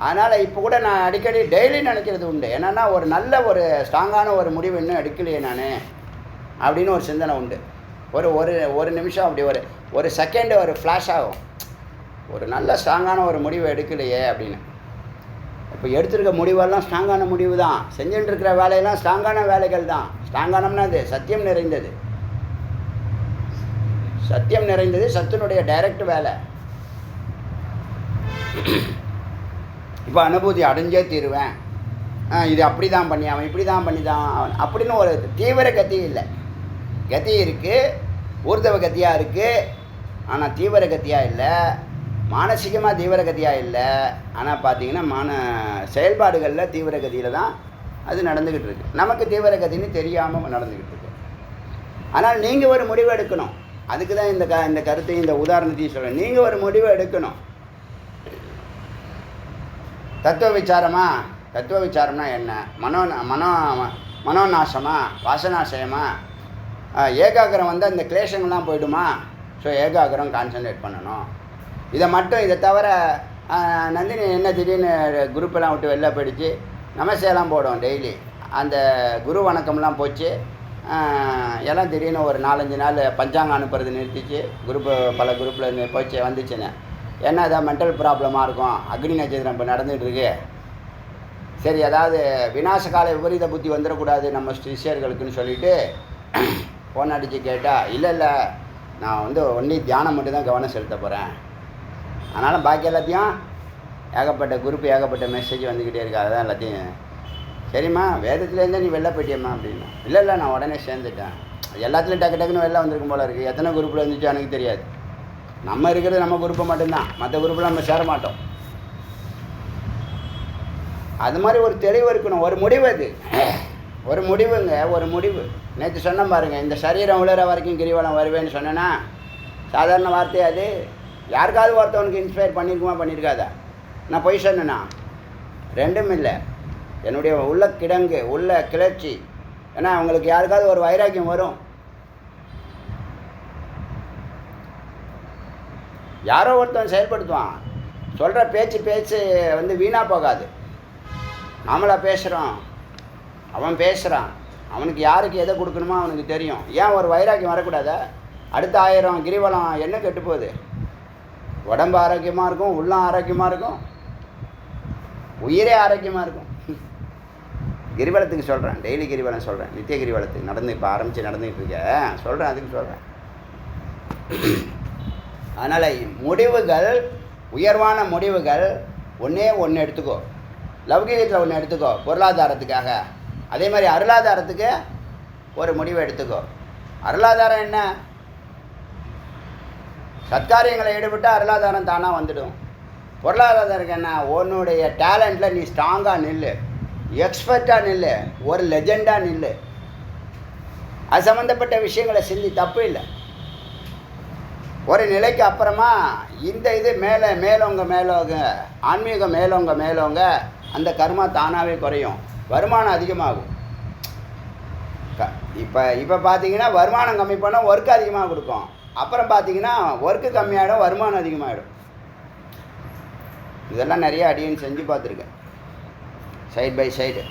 அதனால் இப்போ கூட நான் அடிக்கடி டெய்லி நினைக்கிறது உண்டு. என்னென்னா ஒரு நல்ல ஒரு ஸ்ட்ராங்கான ஒரு முடிவு இன்னும் எடுக்கலையே நான் அப்படின்னு ஒரு சிந்தனை உண்டு. ஒரு நிமிஷம் அப்படி ஒரு செகண்டு ஒரு ஃப்ளாஷ் ஆகும். ஒரு நல்ல ஸ்ட்ராங்கான ஒரு முடிவு எடுக்கலையே அப்படின்னு. இப்போ எடுத்துருக்க முடிவெல்லாம் ஸ்ட்ராங்கான முடிவு தான். செஞ்சுட்டு இருக்கிற வேலையெல்லாம் ஸ்ட்ராங்கான வேலைகள் தான். ஸ்ட்ராங்கானம்னா அது சத்தியம் நிறைந்தது, சத்தினுடைய டைரக்ட் வேலை. இப்போ அனுபூதி அடைஞ்சே தீருவேன், இது அப்படி தான் பண்ணி அவன் இப்படி தான் பண்ணி தான் அவன் அப்படின்னு ஒரு தீவிர கத்தி இல்லை. கத்தி இருக்குது, ஊர்தவ கத்தியாக இருக்குது, ஆனால் தீவிர கத்தியாக இல்லை. மானசீகமாக தீவிர கதியாக இல்லை, ஆனால் பார்த்தீங்கன்னா செயல்பாடுகளில் தீவிர கதியில் தான் அது நடந்துக்கிட்டு இருக்குது. நமக்கு தீவிர கதின்னு தெரியாமல் நடந்துக்கிட்டு இருக்கு. ஆனால் நீங்கள் ஒரு முடிவு எடுக்கணும். அதுக்கு தான் இந்த கருத்தையும் இந்த உதாரணத்தையும் சொல்கிறேன். நீங்கள் ஒரு முடிவு எடுக்கணும். தத்துவ விசாரம்னா என்ன? மனோநாசமா, வாசனாசயமா, ஏகாகிரம் வந்து அந்த கிளேஷங்கள்லாம் போய்டுமா? ஸோ ஏகாகிரம் கான்சன்ட்ரேட் பண்ணணும். இதை தவிர நந்தினி என்ன திடீர்னு குரூப்பெல்லாம் விட்டு வெளில போயிடுச்சு, நமஸ்தேலாம் போடும் டெய்லி. அந்த குரு வணக்கம்லாம் போச்சு. எல்லாம் திடீர்னு ஒரு 4-5 நாள் பஞ்சாங்கம் அனுப்புறது நிறுத்திச்சு. பல குரூப்பில் போச்சு வந்துச்சுன்னு. ஏன்னா அதான் மென்டல் ப்ராப்ளமாக இருக்கும். அக்னி நட்சத்திரம் இப்போ நடந்துகிட்ருக்கு. சரி, அதாவது விநாசகால விபரீத புத்தி வந்துடக்கூடாது நம்ம சிஷியர்களுக்குன்னு சொல்லிவிட்டு ஃபோன் அடித்து கேட்டால், இல்லை நான் வந்து ஒன்லி தியானம் மட்டும்தான் கவனம் செலுத்த போகிறேன், அதனால் பாக்கி எல்லாத்தையும் ஏகப்பட்ட குரூப் ஏகப்பட்ட மெசேஜ் வந்துக்கிட்டே இருக்கா, அதுதான் எல்லாத்தையும். சரிம்மா, வேதத்துலேருந்தே நீ வெளில போயிட்டியம்மா அப்படின்னா. இல்லை நான் உடனே சேர்ந்துட்டேன். எல்லாத்துலேயும் டக்குன்னு வெளில வந்திருக்கும் போல இருக்குது. எத்தனை குரூப்பில் இருந்துச்சு எனக்கு தெரியாது. நம்ம இருக்கிறது நம்ம குரூப்பை மட்டும்தான், மற்ற குரூப்பில் நம்ம சேர மாட்டோம். அது மாதிரி ஒரு தெளிவு இருக்கணும். ஒரு முடிவு, அது ஒரு முடிவு. நேற்று சொன்ன பாருங்கள், இந்த சரீரம் உலர வரைக்கும் கிரிவலம் வருவேன்னு சொன்னேன்னா சாதாரண வார்த்தை. அது யாருக்காவது ஒருத்தவனுக்கு இன்ஸ்பயர் பண்ணியிருக்காதா? நான் பொய் சொன்னேன்னா? ரெண்டும் இல்லை. என்னுடைய உள்ள கிடங்கு, உள்ள கிளர்ச்சி. ஏன்னா அவங்களுக்கு யாருக்காவது ஒரு வைராக்கியம் வரும். யாரோ ஒருத்தவன் செயல்படுத்துவான். சொல்கிற பேச்சு வந்து வீணாக போகாது. நாமளாக பேசுகிறோம், அவன் பேசுகிறான். அவனுக்கு யாருக்கு எதை கொடுக்கணுமோ அவனுக்கு தெரியும். ஏன் ஒரு வைராக்கியம் வரக்கூடாதா? அடுத்த 1000 கிரிவலம் என்ன கெட்டு போகுது? உடம்பு ஆரோக்கியமாக இருக்கும், உள்ளம் ஆரோக்கியமாக இருக்கும், உயிரே ஆரோக்கியமாக இருக்கும். கிரிவலத்துக்கு சொல்கிறேன், டெய்லி கிரிவலம் சொல்கிறேன், நித்திய கிரிவலத்துக்கு இப்போ நடந்துக்கிட்டு இருக்கேன் சொல்கிறேன், அதுக்கு சொல்கிறேன். அதனால் முடிவுகள், உயர்வான முடிவுகள் ஒன்றே ஒன்று எடுத்துக்கோ. லௌகீகத்தில் ஒன்று எடுத்துக்கோ பொருளாதாரத்துக்காக. அதே மாதிரி அருளாதாரத்துக்கு ஒரு முடிவை எடுத்துக்கோ. அருளாதாரம் என்ன? சத்காரியங்களை ஈடுபட்டால் அருளாதாரம் தானாக வந்துடும். பொருளாதாரத்துக்கு என்ன? உன்னுடைய டேலண்ட்டில் நீ ஸ்ட்ராங்காக நில்லு, எக்ஸ்பர்ட்டாக நில்லு, ஒரு லெஜெண்டாக நில்லு. அது சம்மந்தப்பட்ட விஷயங்களை சிந்தி, தப்பு இல்லை. ஒரு நிலைக்கு அப்புறமா இந்த இது மேலோங்க ஆன்மீகம் மேலோங்க அந்த கர்மா தானாகவே குறையும், வருமானம் அதிகமாகும். இப்போ பார்த்தீங்கன்னா வருமானம் கம்மி பண்ணால் ஒர்க்கு அதிகமாக கொடுக்கும். அப்புறம் பார்த்தீங்கன்னா ஒர்க்கு கம்மியாகிடும், வருமானம் அதிகமாகிடும். இதெல்லாம் நிறைய அடியன் செஞ்சு பார்த்துருக்கேன், சைடு பை சைடு.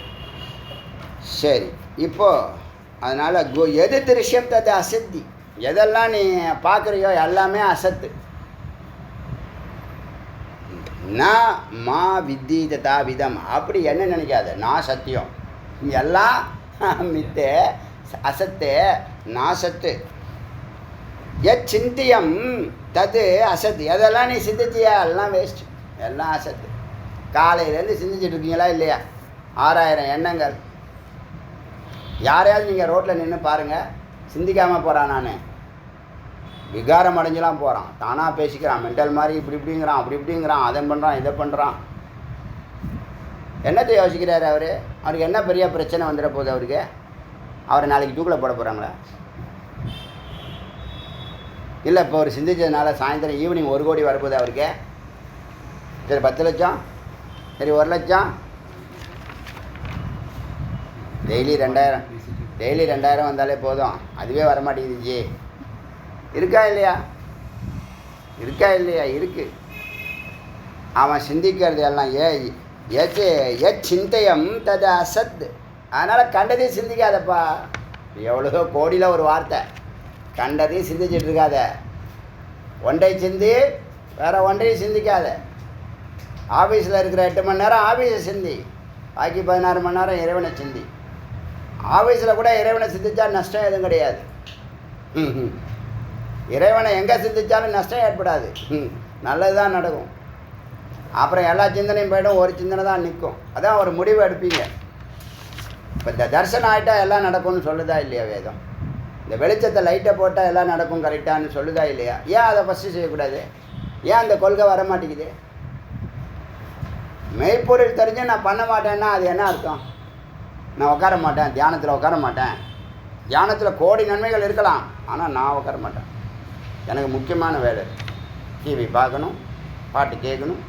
சரி, இப்போது அதனால் எது திருஷ்யம் தது அசத்தி. எதெல்லாம் நீ பார்க்குறியோ எல்லாமே அசத்து. நான் மா வித்தி ததா விதம் அப்படி என்ன நினைக்காத. நான் சத்தியம், எல்லாம் மித்து, அசத்து, நான் சத்து. சிந்தியம் தது அசத்து. எதெல்லாம் நீ சிந்திச்சியா எல்லாம் வேஸ்ட், எல்லாம் அசத்து. காலையிலேருந்து சிந்திச்சுட்டு இருக்கீங்களா இல்லையா? 6000 எண்ணங்கள். யாரையாவது நீங்கள் ரோட்டில் நின்று பாருங்கள், சிந்திக்காமல் போகிறான். நான் விகாரம் அடைஞ்சலாம் போகிறான், தானாக பேசிக்கிறான், மென்டல் மாதிரி இப்படிங்கிறான், இப்படிங்கிறான், அதை பண்ணுறான், இதை பண்ணுறான். என்னத்தை யோசிக்கிறாரு அவர்? அவருக்கு என்ன பெரிய பிரச்சனை வந்துட போகுது அவருக்கு? அவரை நாளைக்கு தூக்கில் போட போகிறாங்களா? இல்லை, இப்போ அவர் சிந்திச்சதுனால சாயந்தரம் ஈவினிங் 1 கோடி வரப்போகுது அவருக்கு. சரி 10 லட்சம், சரி 1 லட்சம், டெய்லி 2000 வந்தாலே போதும். அதுவே வரமாட்டேங்குது. இருக்கா இல்லையா? இருக்குது. அவன் சிந்திக்கிறது எல்லாம் சிந்தையம் தது அசத். அதனால் கண்டதையும் சிந்திக்காதப்பா. எவ்வளோ கோடியில் ஒரு வார்த்தை, கண்டதையும் சிந்திச்சுட்டு இருக்காத. ஒன்றை சிந்தி, வேறு ஒன்றையும் சிந்திக்காத. ஆஃபீஸில் இருக்கிற 8 மணி நேரம் ஆஃபீஸை சிந்தி, பாக்கி 16 மணி நேரம் இறைவனை சிந்தி. ஆஃபீஸில் கூட இறைவனை சிந்திச்சா நஷ்டம் எதுவும் கிடையாது. இறைவனை எங்கே சிந்திச்சாலும் நஷ்டம் ஏற்படாது, நல்லது தான் நடக்கும். அப்புறம் எல்லா சிந்தனையும் போய்டும், ஒரு சிந்தனை தான் நிற்கும். அதான் ஒரு முடிவு எடுப்பீங்க. இப்போ இந்த தரிசனம் ஆகிட்டால் எல்லாம் நடக்கும்னு சொல்லுதா இல்லையா வேதம்? இந்த வெளிச்சத்தை லைட்டை போட்டால் எல்லாம் நடக்கும் கரெக்டானு சொல்லுதா இல்லையா? ஏன் அதை ஃபஸ்ட்டு செய்யக்கூடாது? ஏன் அந்த கொள்கை வர மாட்டேங்குது? மெய்ப்பொருள் தெரிஞ்சு நான் பண்ண மாட்டேன்னா அது என்ன அர்த்தம்? நான் உட்கார மாட்டேன், தியானத்தில் உட்கார மாட்டேன். தியானத்தில் கோடி நன்மைகள் இருக்கலாம், ஆனால் நான் உட்கார மாட்டேன். எனக்கு முக்கியமான வேலை டிவி பார்க்கணும், பாட்டு கேட்கணும்,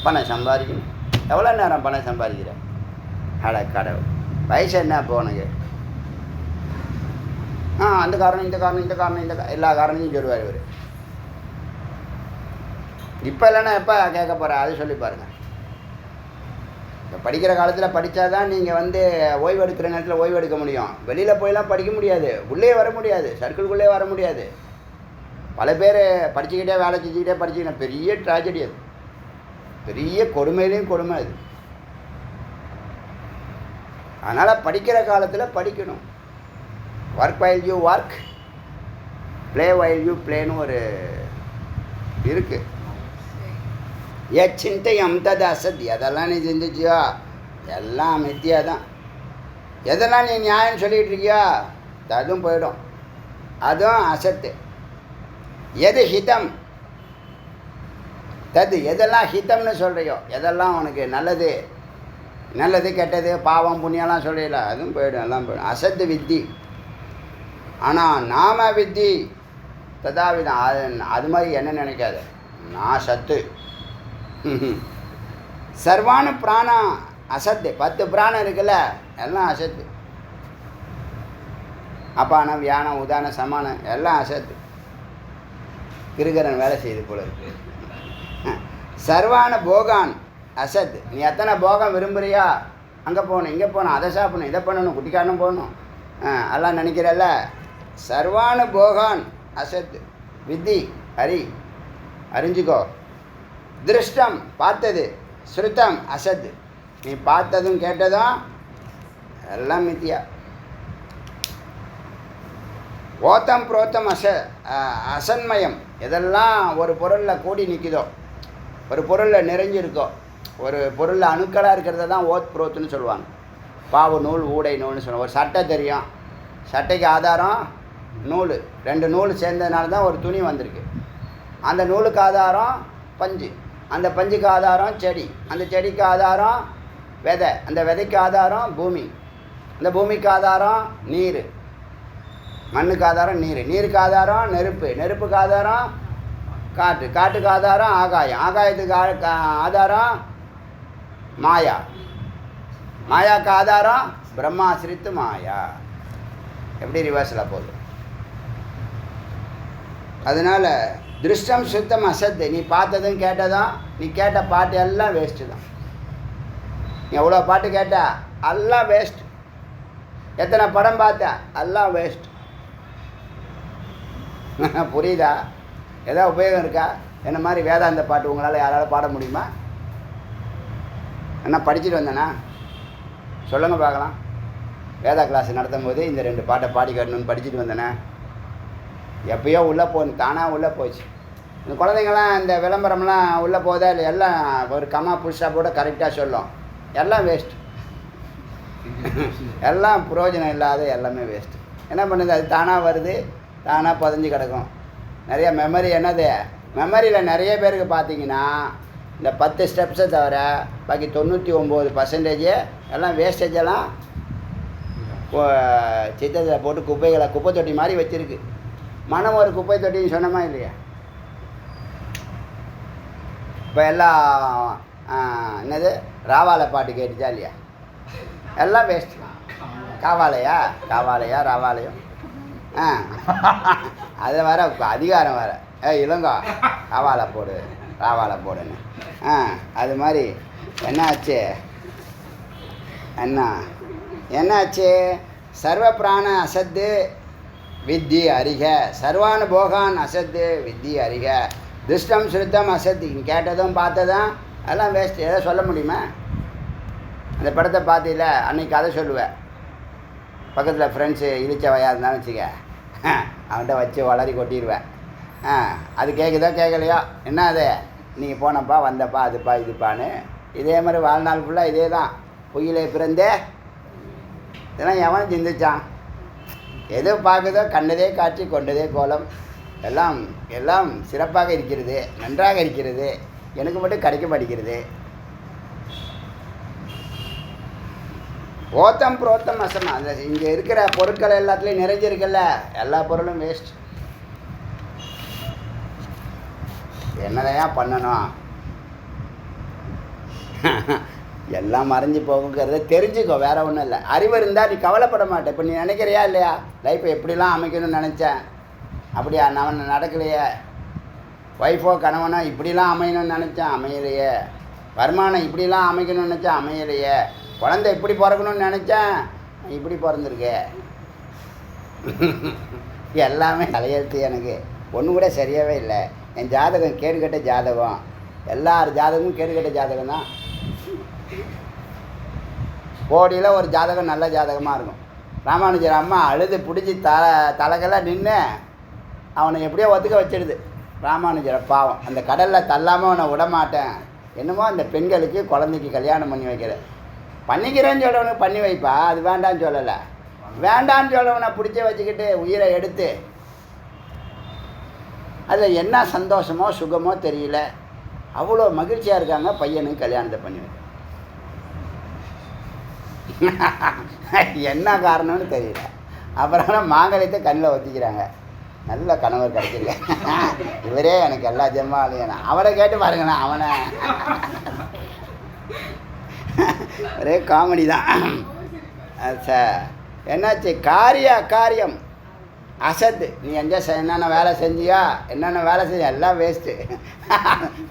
பணம் சம்பாதிக்கணும். எவ்வளோ நேரம் பணம் சம்பாதிக்கிறேன்? அட கடவுள், வயசு என்ன இப்போ உனக்கு? அந்த காரணம் இந்த காரணம் எல்லா காரணத்தையும் சொல்லுவார் இவர். இப்போ இல்லைன்னா எப்போ கேட்க போகிற அது சொல்லி பாருங்கள். இப்போ படிக்கிற காலத்தில் படித்தா தான் நீங்கள் ஓய்வு எடுக்கிற நேரத்தில் ஓய்வு எடுக்க முடியும். வெளியில் போயெல்லாம் படிக்க முடியாது, உள்ளே வர முடியாது, சர்க்கிள்குள்ளே வர முடியாது. பல பேர் படிச்சுக்கிட்டே வேலை செஞ்சுக்கிட்டே படிச்சுக்கிட்டே பெரிய ட்ராஜடி. அது பெரிய கொடுமையிலையும் கொடுமை அது. அதனால் படிக்கிற காலத்தில் படிக்கணும். Work while you work, play while you ப்ளேன்னு ஒரு இருக்குது. சிந்தையம் தது அசத்தி. அதெல்லாம் நீ சிந்திச்சியோ எல்லாம் மித்தியா தான். எதெல்லாம் நீ நியாயம் சொல்லிகிட்டு இருக்கியோ அதுவும் போயிடும், அதுவும் அசத்து. எது ஹிதம் தது, எதெல்லாம் ஹிதம்னு சொல்கிறியோ, எதெல்லாம் உனக்கு நல்லது கெட்டது பாவம் புண்ணியெல்லாம் சொல்கிறீங்களா, அதுவும் போயிடும், எல்லாம் போயிடும். அசத்து வித்தி. ஆனால் நாம வித்தி ததாவிதம். அது மாதிரி என்ன நினைக்காத, நான் சத்து. சர்வானு பிராணம் அசத்து. 10 பிராணம் இருக்குல்ல, எல்லாம் அசத்து. அப்பானம் வியானம் உதானம் சமானம் எல்லாம் அசத்து. கிருகரன் வேலை செய்து போல இருக்கு. சர்வான போகான் அசத். நீ எத்தனை போகம் விரும்புகிறியா, அங்கே போகணும், இங்கே போகணும், அதை சாப்பிடணும், இதை பண்ணணும், குட்டிக்காரனும் போகணும், எல்லாம் நினைக்கிறல்ல. சர்வான போகான் அசத். வித்தி அறிஞ்சிக்கோ. திருஷ்டம் பார்த்தது, ஸ்ருதம் அசத். நீ பார்த்ததும் கேட்டதும் எல்லாம் மித்தியா. ஓத்தம் புரோத்தம் அசன்மயம். எதெல்லாம் ஒரு பொருளில் கூடி நிற்குதோ, ஒரு பொருளில் நிறைஞ்சிருக்கும். ஒரு பொருளில் அணுக்களாக இருக்கிறத தான் ஓத் புரோத்துன்னு சொல்லுவாங்க. பாவு நூல் ஊடை நூல்னு சொல்லுவாங்க. ஒரு சட்டை தெரியும், சட்டைக்கு ஆதாரம் நூல், 2 நூல் சேர்ந்ததுனால தான் ஒரு துணி வந்திருக்கு. அந்த நூலுக்கு ஆதாரம் பஞ்சு, அந்த பஞ்சுக்கு ஆதாரம் செடி, அந்த செடிக்கு ஆதாரம் விதை, அந்த விதைக்கு ஆதாரம் பூமி, அந்த பூமிக்கு ஆதாரம் நீர், மண்ணுக்கு ஆதாரம் நீர், நீருக்கு ஆதாரம் நெருப்பு, நெருப்புக்கு ஆதாரம் காற்று, காற்றுக்கு ஆதாரம் ஆகாயம், ஆகாயத்துக்கு ஆதாரம் மாயா, மாயாக்கு ஆதாரம் பிரம்மாசிரித்து மாயா. எப்படி ரிவர்ஸில் போகுது. அதனால் திருஷ்டம் சுத்தம் அசத்து. நீ பார்த்ததும் கேட்டதும், நீ கேட்ட பாட்டு எல்லாம் வேஸ்ட்டு தான். நீ எவ்வளோ பாட்டு கேட்ட எல்லாம் வேஸ்ட். எத்தனை படம் பார்த்த எல்லாம் வேஸ்ட். புரியுதா? ஏதாவது உபயோகம் இருக்கா? என்ன மாதிரி வேதாந்த பாட்டு உங்களால் யாராலும் பாட முடியுமா? என்ன படிச்சுட்டு வந்தேனா? சொல்லுங்கள் பார்க்கலாம். வேதா கிளாஸ் நடத்தும் போது இந்த 2 பாட்டை பாடி காட்டணும்னு படிச்சுட்டு வந்தேனே. எப்பயோ உள்ளே போகணும், தானாக உள்ளே போச்சு. இந்த குழந்தைங்களாம் இந்த விளம்பரம்லாம் உள்ளே போதா இல்லை? எல்லாம் ஒரு கமா புதுசாக போட கரெக்டாக சொல்லும். எல்லாம் வேஸ்ட். எல்லாம் பிரயோஜனம் இல்லாத, எல்லாமே வேஸ்ட்டு. என்ன பண்ணுது? அது தானாக வருது, தானாக பதிஞ்சு கிடக்கும். நிறைய மெமரி. என்னது மெமரியில் நிறைய பேருக்கு பார்த்தீங்கன்னா இந்த 10 ஸ்டெப்ஸை தவிர பாக்கி 99% எல்லாம் வேஸ்டேஜ் எல்லாம் சித்தத்தில் போட்டு குப்பைகளை குப்பை தொட்டி மாதிரி வச்சுருக்கு. மனம் ஒரு குப்பை தொட்டின்னு சொன்னமா இல்லையா? இப்போ எல்லாம் என்னது ராவாலை பாட்டு கேட்டுச்சா இல்லையா? எல்லாம் வேஸ்ட். காவாலையா காவாலையா ராவாலையும் அதில் வேற அதிகாரம் வேறு. இளங்கோ காவாலை போடு ராவாலை போடுன்னு. அது மாதிரி என்ன ஆச்சு? என்னாச்சு? சர்வ பிராண அசத்து வித்தி அறிக, சர்வானு போகான் அசத்து வித்தி அறிக, திருஷ்டம் சுருத்தம் அசத்து. நீ கேட்டதும் பார்த்ததும் அதெல்லாம் வேஸ்ட். எதை சொல்ல முடியுமா? அந்த படத்தை பார்த்தீங்கள, அன்றைக்கி கதை சொல்லுவேன். பக்கத்தில் ஃப்ரெண்ட்ஸு இழிச்சவையாக இருந்தாலும் வச்சுக்க, அவன்கிட்ட வச்சு வளரி கொட்டிடுவேன். அது கேட்குதோ கேட்கலையோ, என்ன அது நீங்கள் போனப்பா வந்தப்பா அதுப்பா இதுப்பான்னு. இதே மாதிரி வாழ்நாள் ஃபுல்லாக இதே தான். பொய்யிலே பிறந்தே இதெல்லாம் எவன் சிந்திச்சான்? எது பார்க்குதோ கண்டதே காட்சி கொண்டதே கோலம். எல்லாம் எல்லாம் சிறப்பாக இருக்கிறது, நன்றாக இருக்கிறது, எனக்கு மட்டும் கிடைக்க மாட்டேங்கிறது. ஓத்தம் புரோத்தம் அசமா. அந்த இங்கே இருக்கிற பொருட்கள் எல்லாத்துலேயும் நிறைஞ்சிருக்குல்ல, எல்லா பொருளும் வேஸ்ட். என்னதையா பண்ணணும்? எல்லாம் மறைஞ்சி போகுங்கிறத தெரிஞ்சுக்கோ, வேற ஒன்றும் இல்லை. அறிவு இருந்தால் நீ கவலைப்பட மாட்டேன். இப்போ நீ நினைக்கிறியா இல்லையா? லைஃப்பை எப்படிலாம் அமைக்கணும்னு நினச்சேன், அப்படியா நான் நடக்கலையே. ஒய்ஃபோ கணவனோ இப்படிலாம் அமையணும்னு நினச்சேன், அமையலையே. வருமானம் இப்படிலாம் அமைக்கணும்னு நினச்சேன், அமையலையே. குழந்தை இப்படி பிறக்கணும்னு நினச்சேன், இப்படி பிறந்திருக்கு. எல்லாமே தலையெழுத்து. எனக்கு ஒன்று கூட சரியாகவே இல்லை. என் ஜாதகம் கேடுகட்ட ஜாதகம். எல்லார் ஜாதகமும் கேடுகட்ட ஜாதகம் தான். கோடியில் ஒரு ஜாதகம் நல்ல ஜாதகமாக இருக்கும். ராமானுஜர் அம்மா அழுது பிடிச்சி தலைகெல்லாம் நின்று அவனை எப்படியோ ஒத்துக்க வச்சிடுது. ராமானுஜரை பாவம், அந்த கடலில் தள்ளாமல் அவனை விடமாட்டேன். என்னமோ அந்த பெண்களுக்கு குழந்தைக்கு கல்யாணம் பண்ணி வைக்கிற, பண்ணிக்கிறேன்னு சொல்லவனுக்கு பண்ணி வைப்பா, அது வேண்டான்னு சொல்லலை. வேண்டான்னு சொல்லவனை பிடிச்ச வச்சுக்கிட்டு உயிரை எடுத்து அதில் என்ன சந்தோஷமோ சுகமோ தெரியல, அவ்வளோ மகிழ்ச்சியாக இருக்காங்க. பையனுக்கு கல்யாணத்தை பண்ணி வைக்க என்ன காரணம்னு தெரியல. அப்புறம் மாங்கல்யத்தை கண்ணில் ஒத்திக்கிறாங்க. நல்ல கணவர் கிடைக்கல, இவரே எனக்கு எல்லா ஜென்மாலையும். அவரை கேட்டு பாருங்கண்ணா, அவனை ஒரே காமெடி தான். சார் என்னாச்சு? காரிய அக்காரியம் அசத்து. நீ என்னென்ன வேலை செஞ்சியா, என்னென்ன வேலை செஞ்ச எல்லாம் வேஸ்ட்டு.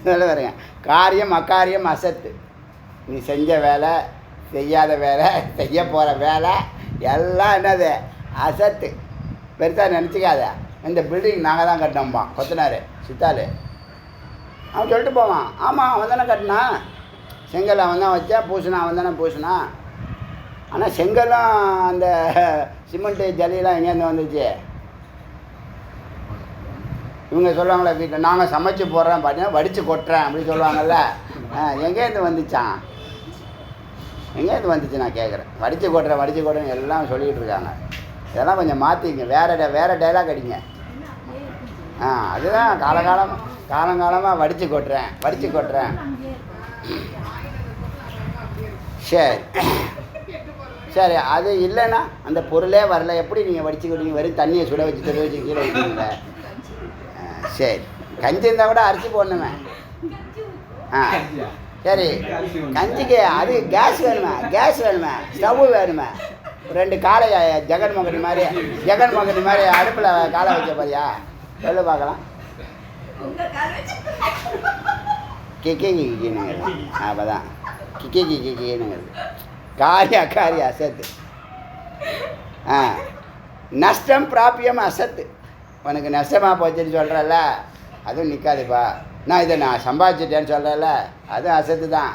சொல்ல பாருங்க, காரியம் அக்காரியம் அசத்து. நீ செஞ்ச வேலை, செய்யாத வேலை, செய்ய போகிற வேலை எல்லாம் என்னது? அசத்து. பெருசாக நினச்சிக்காத. இந்த பில்டிங் நாங்கள் தான் கட்டினோம்பான் கொத்தனார் சித்தாள். அவன் சொல்லிட்டு போவான், ஆமாம் அவன் தானே கட்டினான், செங்கல் அவன் தான் வச்சா, பூசினா அவன் தானே பூசினா. ஆனால் செங்கலும் அந்த சிமெண்ட்டு ஜல்லியெல்லாம் எங்கேருந்து வந்துச்சு? இவங்க சொல்லுவாங்களே வீட்டில் நாங்கள் சமைச்சு போடுறோம் பார்த்தீங்கன்னா வடித்து கொட்டுறேன் அப்படின்னு சொல்லுவாங்கல்ல. எங்கேருந்து வந்துச்சான்? எங்கேருந்து வந்துச்சு நான் கேட்குறேன். வடித்து கொட்டுறேன் எல்லாம் சொல்லிகிட்டு இருக்காங்க. இதெல்லாம் கொஞ்சம் மாற்றிங்க, வேறு டைலாக் அடிங்க. அதுதான் காலங்காலமாக வடித்து கொட்டுறேன். சரி அது இல்லைன்னா அந்த பொருளே வரல, எப்படி நீங்கள் வடித்து கொட்டீங்க? வெறும் தண்ணியை சுட வச்சு கீழே வைக்கிறீங்களே. சரி, கஞ்சி இருந்தால் கூட அரிசி போடணுமே. சரி, கஞ்சிக்கு அது கேஸ் வேணுமே, ஸ்டவ்வு வேணுமே. 2 காலை ஜெகன்மோகனி மாதிரி அடுப்பில் காலை வச்ச பாரியா? சொல்லு பார்க்கலாம். கிக்கினுங்க அப்போதான் கிக்கினுங்கிறது காரியா அசத்து. நஷ்டம் பிராப்பியம் அசத்து. உனக்கு நஷ்டமாக போச்சுன்னு சொல்கிறல்ல, அதுவும் நிற்காதுப்பா. இதை நான் சம்பாதிச்சிட்டேன்னு சொல்கிறல்ல, அதுவும் அசத்து தான்.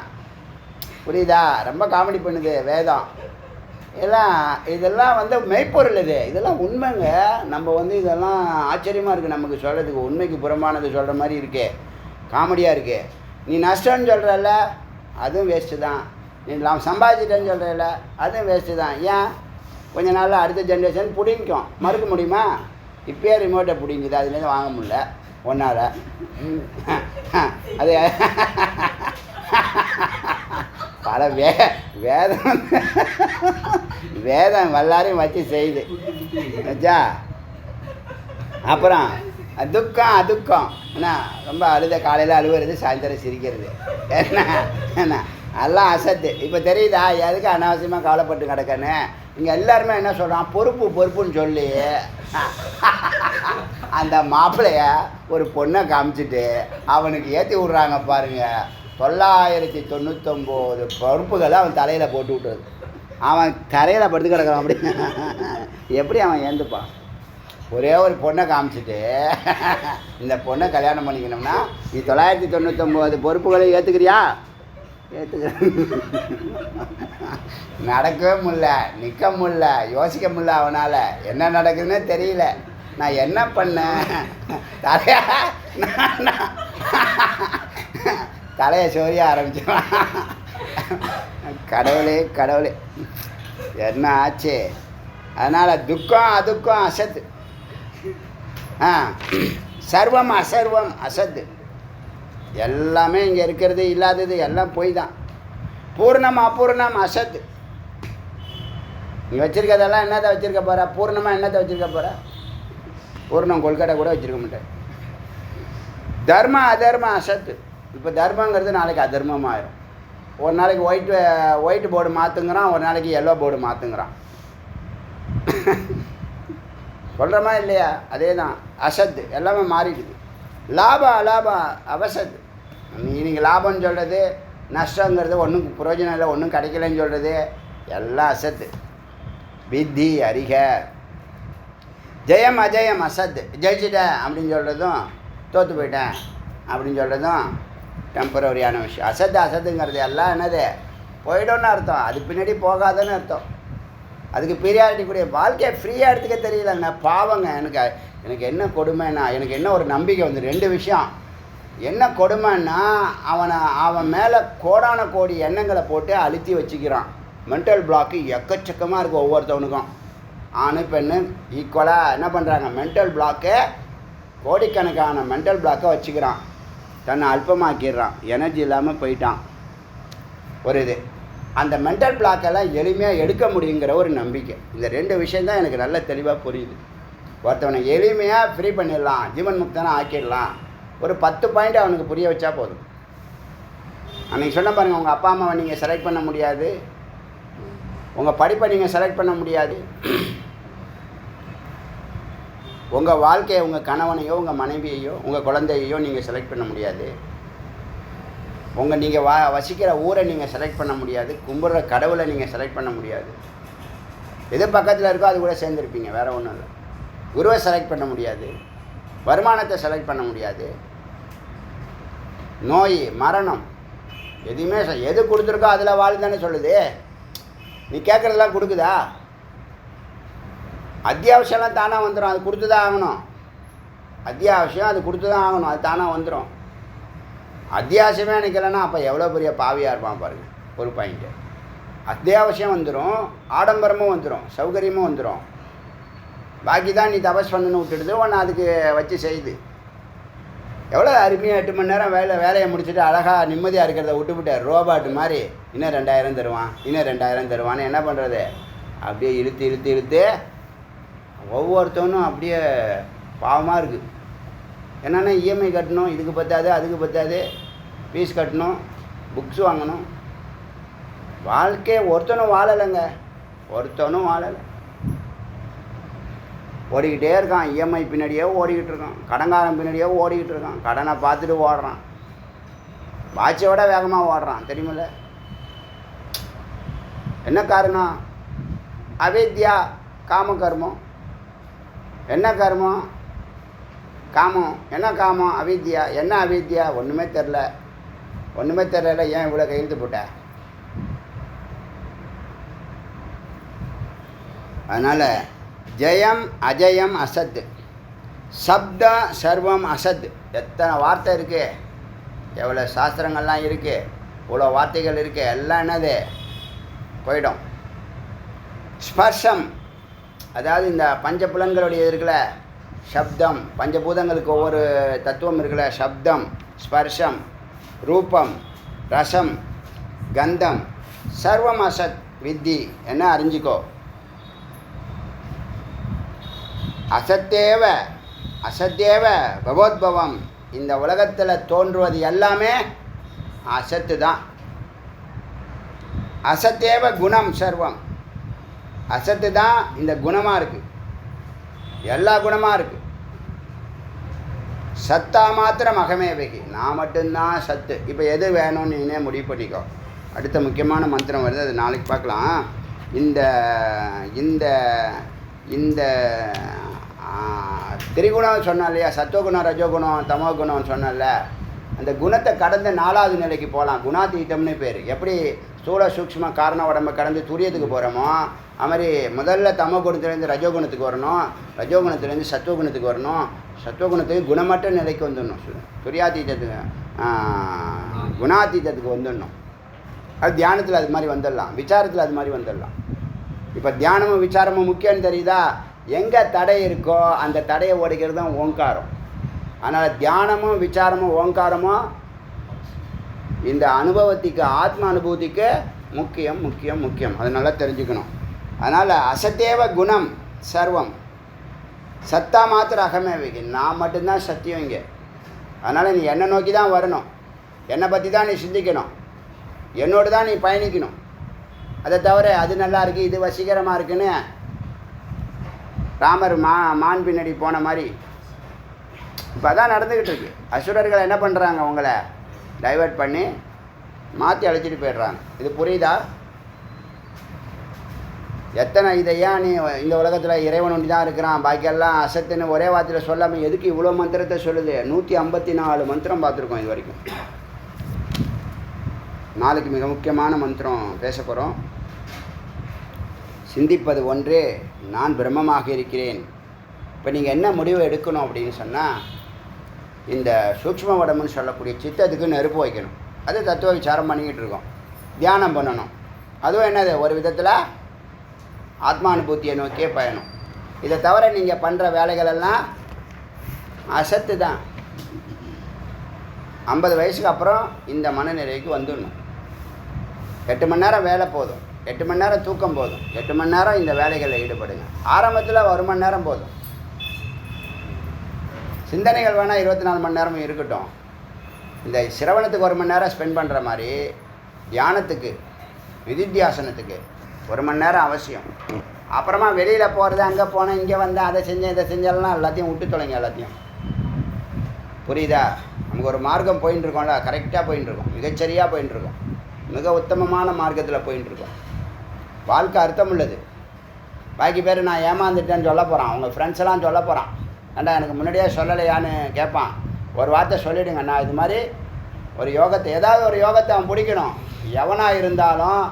புரியுதா? ரொம்ப காமெடி பண்ணுது வேதம். இதெல்லாம் மெய்ப்பொருள். இதெல்லாம் உண்மைங்க. நம்ம இதெல்லாம் ஆச்சரியமாக இருக்குது நமக்கு சொல்கிறதுக்கு. உண்மைக்கு புறம்பானது சொல்கிற மாதிரி இருக்கே, காமெடியாக இருக்குது. நீ நஷ்டம்னு சொல்கிறல்ல, அதுவும் வேஸ்ட்டு தான். நீ நான் சம்பாதிச்சிட்டேன்னு சொல்கிறல்ல, அதுவும் வேஸ்ட்டு தான். ஏன்? கொஞ்ச நாளில் அடுத்த ஜென்ரேஷன் பிடிக்கும். மறுக்க முடியுமா? இப்போயே ரிமோட்டை பிடிங்குது, அதுலேருந்து வாங்க முடியல ஒன்றால். அது பல வேதம் எல்லாரையும் வச்சு செய்யுது. அப்புறம் அதுக்கம் என்ன? ரொம்ப காலையில் அழுவுறது, சாயந்தரம் சிரிக்கிறது. என்ன எல்லாம் அசத்து. இப்போ தெரியுதா எதுக்கு அனாவசியமாக கவலைப்பட்டு கிடக்கன்னு? இங்கே எல்லாருமே என்ன சொல்கிறான்? பொறுப்புன்னு சொல்லி அந்த மாப்பிள்ளைய ஒரு பொண்ணை காமிச்சிட்டு அவனுக்கு ஏற்றி விட்றாங்க பாருங்க. 999 பொறுப்புகளை அவன் தலையில் போட்டு விட்டுறது. அவன் தரையில் படுத்து கிடக்கிறான். அப்படி எப்படி அவன் ஏந்துப்பான்? ஒரே ஒரு பொண்ணை காமிச்சிட்டு இந்த பொண்ணை கல்யாணம் பண்ணிக்கணும்னா நீ 999 பொறுப்புகளை ஏற்றுக்கிறியா? நடக்கவே முடியல, நிற்க முடியல, யோசிக்க முடியல. அவனால் என்ன நடக்குதுன்னே தெரியல. நான் என்ன பண்ணேன்? தலையை சோறிய ஆரம்பிச்சிடலாம். கடவுளே என்ன ஆச்சு? அதனால் அதுக்கும் அசத்து. சர்வம் அசர்வம் அசத்து. எல்லாமே இங்கே இருக்கிறது இல்லாதது எல்லாம் போய் தான். பூர்ணம் அபூர்ணம் அசத்து. நீ வச்சுருக்கிறதெல்லாம் என்னத்தை வச்சுருக்க போகிற? பூர்ணமாக என்னத்தை வச்சுருக்க போகிற? பூர்ணம் கொல்கட்டை கூட வச்சுருக்க மாட்டேன். தர்மம் அதர்மம் அசத்து. இப்போ தர்மங்கிறது நாளைக்கு அதர்மமாக ஆயிரும். ஒரு நாளைக்கு ஒயிட் போர்டு மாற்றுங்கிறான், ஒரு நாளைக்கு எல்லோ போர்டு மாற்றுங்கிறான். சொல்கிறோமா இல்லையா? அதே தான் அசத்து. எல்லாமே மாறிடுது. லாபம் அலாபம் அவசத்து. நீங்கள் லாபம்னு சொல்கிறது, நஷ்டங்கிறது ஒன்றும் பிரயோஜனம் இல்லை, ஒன்றும் கிடைக்கலன்னு சொல்கிறது எல்லாம் அசத்து. வித்தி அறிக. ஜெயம் அஜயம் அசத்து. ஜெயிச்சிட்டேன் அப்படின்னு சொல்கிறதும், தோற்று போயிட்டேன் அப்படின்னு சொல்கிறதும் டெம்பரரியான விஷயம். அசத்துங்கிறது எல்லாம் என்னது? போயிடும்னு அர்த்தம். அது பின்னாடி போகாதுன்னு அர்த்தம். அதுக்கு பீரியாரிட்டி கூடிய வாழ்க்கையை ஃப்ரீயாக எடுத்துக்க தெரியலங்க. பாவங்க. எனக்கு என்ன கொடுமைன்னா, எனக்கு என்ன ஒரு நம்பிக்கை 2 விஷயம். என்ன கொடுமைன்னா, அவன் மேலே கோடான கோடி எண்ணங்களை போட்டு அழுத்தி வச்சுக்கிறான். மென்டல் பிளாக்கு எக்கச்சக்கமாக இருக்குது ஒவ்வொருத்தவனுக்கும். ஆணு பெண்ணு ஈக்குவலாக என்ன பண்ணுறாங்க? மென்டல் பிளாக்கு, கோடிக்கணக்கான மென்டல் பிளாக்கை வச்சுக்கிறான். தன்னை அல்பமாக்கிடுறான். எனர்ஜி இல்லாமல் போயிட்டான். ஒரு இது அந்த மென்டல் பிளாக்கெல்லாம் எளிமையாக எடுக்க முடியுங்கிற ஒரு நம்பிக்கை. இந்த 2 விஷயந்தான் எனக்கு நல்ல தெளிவாக புரியுது. ஒருத்தவனை எளிமையாக ஃப்ரீ பண்ணிடலாம், ஜீவன் முக்தனை ஆக்கிடலாம். ஒரு 10 பாயிண்ட் அவனுக்கு புரிய வச்சா போதும். அன்றைக்கி சொன்ன பாருங்கள், உங்கள் அப்பா அம்மாவை நீங்கள் செலக்ட் பண்ண முடியாது, உங்கள் படிப்பை நீங்கள் செலக்ட் பண்ண முடியாது, உங்கள் வாழ்க்கையை, உங்கள் கணவனையோ உங்கள் மனைவியையோ உங்கள் குழந்தையையோ நீங்கள் செலக்ட் பண்ண முடியாது. நீங்கள் வசிக்கிற ஊரை நீங்கள் செலக்ட் பண்ண முடியாது. கும்பிட்ற கடவுளை நீங்கள் செலக்ட் பண்ண முடியாது. எது பக்கத்தில் இருக்கோ அது கூட சேர்ந்துருப்பீங்க, வேறு ஒன்றும் இல்லை. குருவை செலக்ட் பண்ண முடியாது, வருமானத்தை செலக்ட் பண்ண முடியாது, நோய் மரணம் எதுவுமே எது கொடுத்துருக்கோ அதில் வாழ் தானே சொல்லுது. நீ கேட்குறதெல்லாம் கொடுக்குதா? அத்தியாவசியம்லாம் தானாக வந்துடும், அது கொடுத்து தான் ஆகணும். அத்தியாவசியம், அது கொடுத்து தான் ஆகணும், அது தானாக வந்துடும். அத்தியாவசியமே நினைக்கலன்னா அப்போ எவ்வளோ பெரிய பாவியாக இருப்பான் பாருங்கள். ஒரு பாயிண்ட்டு அத்தியாவசியம் வந்துடும், ஆடம்பரமும் வந்துடும், சௌகரியமும் வந்துடும். பாக்கி தான் நீ தபஸ் பண்ணணும்னு விட்டுடுது, ஒன்று அதுக்கு வச்சு செய்யுது. எவ்வளோ அருமையாக 8 மணி நேரம் வேலையை முடிச்சுட்டு அழகாக நிம்மதியாக இருக்கிறத விட்டுவிட்டு ரோபாட்டு மாதிரி இன்னும் 2000 தருவான், இன்னும் 2000 தருவான்னு என்ன பண்ணுறது? அப்படியே இழுத்து இழுத்து இழுத்து ஒவ்வொருத்தவனும் அப்படியே பாவமாக இருக்குது. என்னென்னா இஎம்ஐ கட்டணும், இதுக்கு பத்தாது, அதுக்கு பத்தாது, ஃபீஸ் கட்டணும், புக்ஸ் வாங்கணும். வாழ்க்கையை ஒருத்தனும் வாழலைங்க, ஒருத்தனும் வாழலை. ஓடிக்கிட்டே இருக்கான், இஎம்ஐ பின்னாடியே ஓடிக்கிட்டு இருக்கான், கடன்காரன் பின்னாடியே ஓடிக்கிட்டு இருக்கான், கடனை பார்த்துட்டு ஓடுறான், வாட்சை விட வேகமாக ஓடுறான். தெரியுமில்ல? என்ன காரணம்? அவித்யா, காமகர்மம். என்ன கர்மம்? காமம். என்ன காமம்? அவித்யா. என்ன அவித்யா? ஒன்றுமே தெரில, ஒன்றுமே தெரியல. ஏன் இவ்வளோ கையெழுத்து போட்ட? அதனால் ஜெயம் அஜயம் அசத், சப்த சர்வம் அசத். எத்தனை வார்த்தை இருக்குது, எவ்வளோ சாஸ்திரங்கள்லாம் இருக்குது, இவ்வளோ வார்த்தைகள் இருக்குது, எல்லாம் என்னது போயிடும். ஸ்பர்ஷம், அதாவது இந்த பஞ்சபுலன்களுடைய இருக்குல்ல, சப்தம், பஞ்சபூதங்களுக்கு ஒவ்வொரு தத்துவம் இருக்குல்ல, சப்தம், ஸ்பர்ஷம், ரூபம், ரசம், கந்தம், சர்வம் அசத் வித்தி. என்ன அறிஞ்சிக்கோ? அசத்தேவ அசத்தேவ பகவத்பவம். இந்த உலகத்தில் தோன்றுவது எல்லாமே அசத்து தான். அசத்தேவ குணம் சர்வம். அசத்து தான் இந்த குணமாக இருக்குது, எல்லா குணமாக இருக்குது. சத்தா மாத்திரம் அகமே வெகி, நான் மட்டும்தான் சத்து. இப்போ எது வேணும்னு நீனே முடிவு பண்ணிக்கோ. அடுத்த முக்கியமான மந்திரம் வருது, அது நாளைக்கு பார்க்கலாம். இந்த இந்த இந்த திரிகுணம் சொன்னேன் இல்லையா, சத்துவகுணம், ரஜோகுணம், தமோகுணம்னு சொன்னல, அந்த குணத்தை கடந்த 4வது நிலைக்கு போகலாம். குணாதீதம்னு பேர். எப்படி ஸ்தூல சூக்ஷ்ம காரண உடம்பை கடந்து துரியத்துக்கு போகிறோமோ, அது மாதிரி முதல்ல தமோகுணத்துலேருந்து ரஜோகுணத்துக்கு வரணும், ரஜோகுணத்துலேருந்து சத்துவகுணத்துக்கு வரணும், சத்துவகுணத்துக்கு குணமற்ற நிலைக்கு வந்துடணும், துரியாதீதத்துக்கு குணாதீதத்துக்கு வந்துடணும். அது தியானத்தில் அது மாதிரி வந்துடலாம், விசாரத்தில் அது மாதிரி வந்துடலாம். இப்போ தியானமும் விசாரமும் முக்கியம்னு தெரியுதா? எங்கே தடை இருக்கோ அந்த தடையை ஓடிக்கிறது தான் ஓங்காரம். அதனால் தியானமும் விசாரமும் ஓங்காரமும் இந்த அனுபவத்துக்கு, ஆத்ம அனுபவத்துக்கு முக்கியம் முக்கியம் முக்கியம். அது நல்லா தெரிஞ்சுக்கணும். அதனால் அசத்தேவ குணம் சர்வம், சத்தா மாத்திர அகமே வைக்க, நான் மட்டும்தான் சத்தியம் இங்கே. அதனால் நீ என்னை நோக்கி தான் வரணும், என்னை பற்றி தான் நீ சிந்திக்கணும், என்னோடு தான் நீ பயணிக்கணும். அதை தவிர அது நல்லா இருக்குது, இது வசீகரமாக இருக்குன்னு ராமர் மான் பின்னாடி போன மாதிரி இப்போ அதான் நடந்துக்கிட்டு இருக்கு. அசுரர்கள் என்ன பண்ணுறாங்க, அவங்கள டைவர்ட் பண்ணி மாற்றி அழைச்சிட்டு போயிடுறாங்க. இது புரியுதா? எத்தனை இதையா நீ இந்த உலகத்தில் இறைவன் ஒன்றி தான் இருக்கிறான், பாக்கியெல்லாம் அசத்துன்னு ஒரே வார்த்தையில் சொல்லாமல் எதுக்கு இவ்வளோ மந்திரத்தை சொல்லுது? 154 மந்திரம் பார்த்துருக்கோம் இது வரைக்கும். நாளைக்கு மிக முக்கியமான மந்திரம் பேச போகிறோம். சிந்திப்பது ஒன்றே, நான் பிரம்மமாக இருக்கிறேன். இப்போ நீங்கள் என்ன முடிவு எடுக்கணும் அப்படின்னு சொன்னால், இந்த சூக்ஷ்ம உடம்புன்னு சொல்லக்கூடிய சித்தத்துக்கு நெருப்பு வைக்கணும். அது தத்துவ விசாரம் பண்ணிக்கிட்டு இருக்கோம். தியானம் பண்ணணும். அதுவும் என்னது, ஒரு விதத்தில் ஆத்மானுபூத்தியை நோக்கியே பயணம். இதை தவிர நீங்கள் பண்ணுற வேலைகளெல்லாம் அசத்து தான். 50 வயசுக்கு அப்புறம் இந்த மனநிலைக்கு வந்துடணும். 8 மணி நேரம் வேலை போதும், 8 மணி நேரம் தூக்கம் போதும், 8 மணி நேரம் இந்த வேலைகளில் ஈடுபடுங்க. ஆரம்பத்தில் 1 மணி நேரம் போதும். சிந்தனைகள் வேணால் 24 மணி நேரமும் இருக்கட்டும். இந்த சிரவணத்துக்கு 1 மணி நேரம் ஸ்பெண்ட் பண்ணுற மாதிரி தியானத்துக்கு, விதித்தியாசனத்துக்கு 1 மணி நேரம் அவசியம். அப்புறமா வெளியில் போகிறது, அங்கே போனேன், இங்கே வந்தேன், அதை செஞ்சேன், இதை செஞ்சாலாம் எல்லாத்தையும் விட்டு தொலைங்க. எல்லாத்தையும் புரியுதா? நமக்கு ஒரு மார்க்கம் போயின்னு இருக்கோம்ல, கரெக்டாக போயின்னு இருக்கோம், மிகச்சரியாக போயின்னு இருக்கோம், மிக உத்தமமான மார்க்கத்தில் போயின்னு இருக்கோம். வாழ்க்கை அர்த்தம் உள்ளது. பாக்கி பேர் நான் ஏமாந்துட்டேன்னு சொல்ல போகிறான், அவங்க ஃப்ரெண்ட்ஸ் எல்லாம் சொல்ல போகிறான். ஏண்டா எனக்கு முன்னாடியே சொல்லலையான்னு கேட்பான். ஒரு வார்த்தை சொல்லிவிடுங்க, நான் இது மாதிரி ஒரு யோகத்தை, ஏதாவது ஒரு யோகத்தை அவன் பிடிக்கணும். எவனாக இருந்தாலும்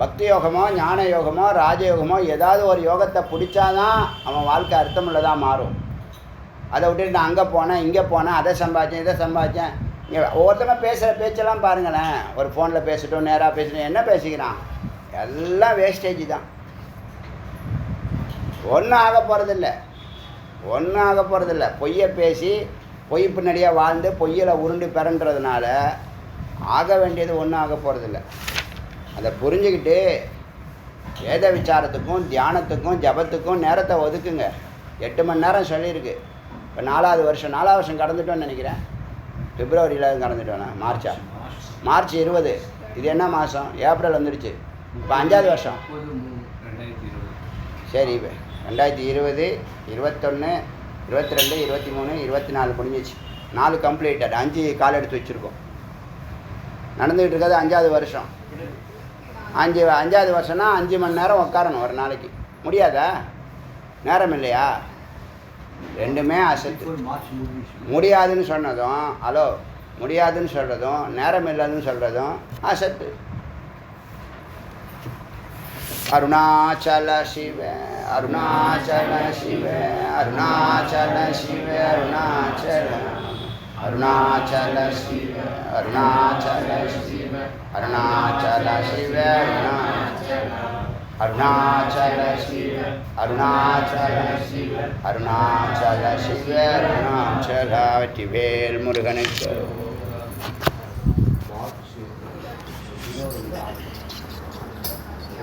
பக்தி யோகமோ, ஞான யோகமோ, ராஜயோகமோ, ஏதாவது ஒரு யோகத்தை பிடிச்சாதான் அவன் வாழ்க்கை அர்த்தமுள்ளதாக மாறும். அதை விட்டுட்டு நான் அங்கே போனேன் இங்கே போனேன் அதை சம்பாதிச்சேன் இதை சம்பாதிச்சேன். இங்கே ஒவ்வொருத்தங்க பேசுகிற பேச்செல்லாம் பாருங்களேன். ஒரு ஃபோனில் பேசிட்டோம், நேராக பேசிட்டோம், என்ன பேசிக்கிறான்? எல்லாம் வேஸ்டேஜ் தான். ஒன்றும் ஆக போகிறதில்ல. பொய்யை பேசி பொய் பின்னாடியே வாழ்ந்து பொய்யில் உருண்டு பிறன்றதுனால ஆக வேண்டியது ஒன்றும் ஆக போகிறதில்ல. அதை புரிஞ்சுக்கிட்டு வேத விசாரத்துக்கும் தியானத்துக்கும் ஜபத்துக்கும் நேரத்தை ஒதுக்குங்க. 8 மணி நேரம் சொல்லியிருக்கு. இப்போ 4வது வருஷம் கடந்துட்டோன்னு நினைக்கிறேன். பிப்ரவரியில் கடந்துட்டோண்ணா, மார்ச் 20. இது என்ன மாதம்? ஏப்ரல் வந்துடுச்சு. இப்போ 5வது வருஷம். சரி, 2020, 21, 22, 23, 24 முடிஞ்சிச்சு. 4 கம்ப்ளீட்டட். 5 கால் எடுத்து வச்சுருக்கோம். நடந்துக்கிட்டு இருக்கிறது 5வது வருஷம். 5வது வருஷம்னா 5 மணி நேரம் உட்காரணும் ஒரு நாளைக்கு. முடியாதா? நேரம் இல்லையா? ரெண்டுமே அசத்து. முடியாதுன்னு சொன்னதும் முடியாதுன்னு சொல்கிறதும் நேரம் இல்லைன்னு சொல்கிறதும் அசத்து. அருணாச்சல சிவ அருணாச்சல சிவ அருணாச்சல சிவ அருணாச்சல அருணாச்சல சிவ அருணாச்சல சிவ அருணாச்சல சிவ அருணாச்சல சிவ அருணாச்சல சிவ அருணாச்சல சிவ அருணாச்சல. வெற்றிவேல் முருகனுக்கு.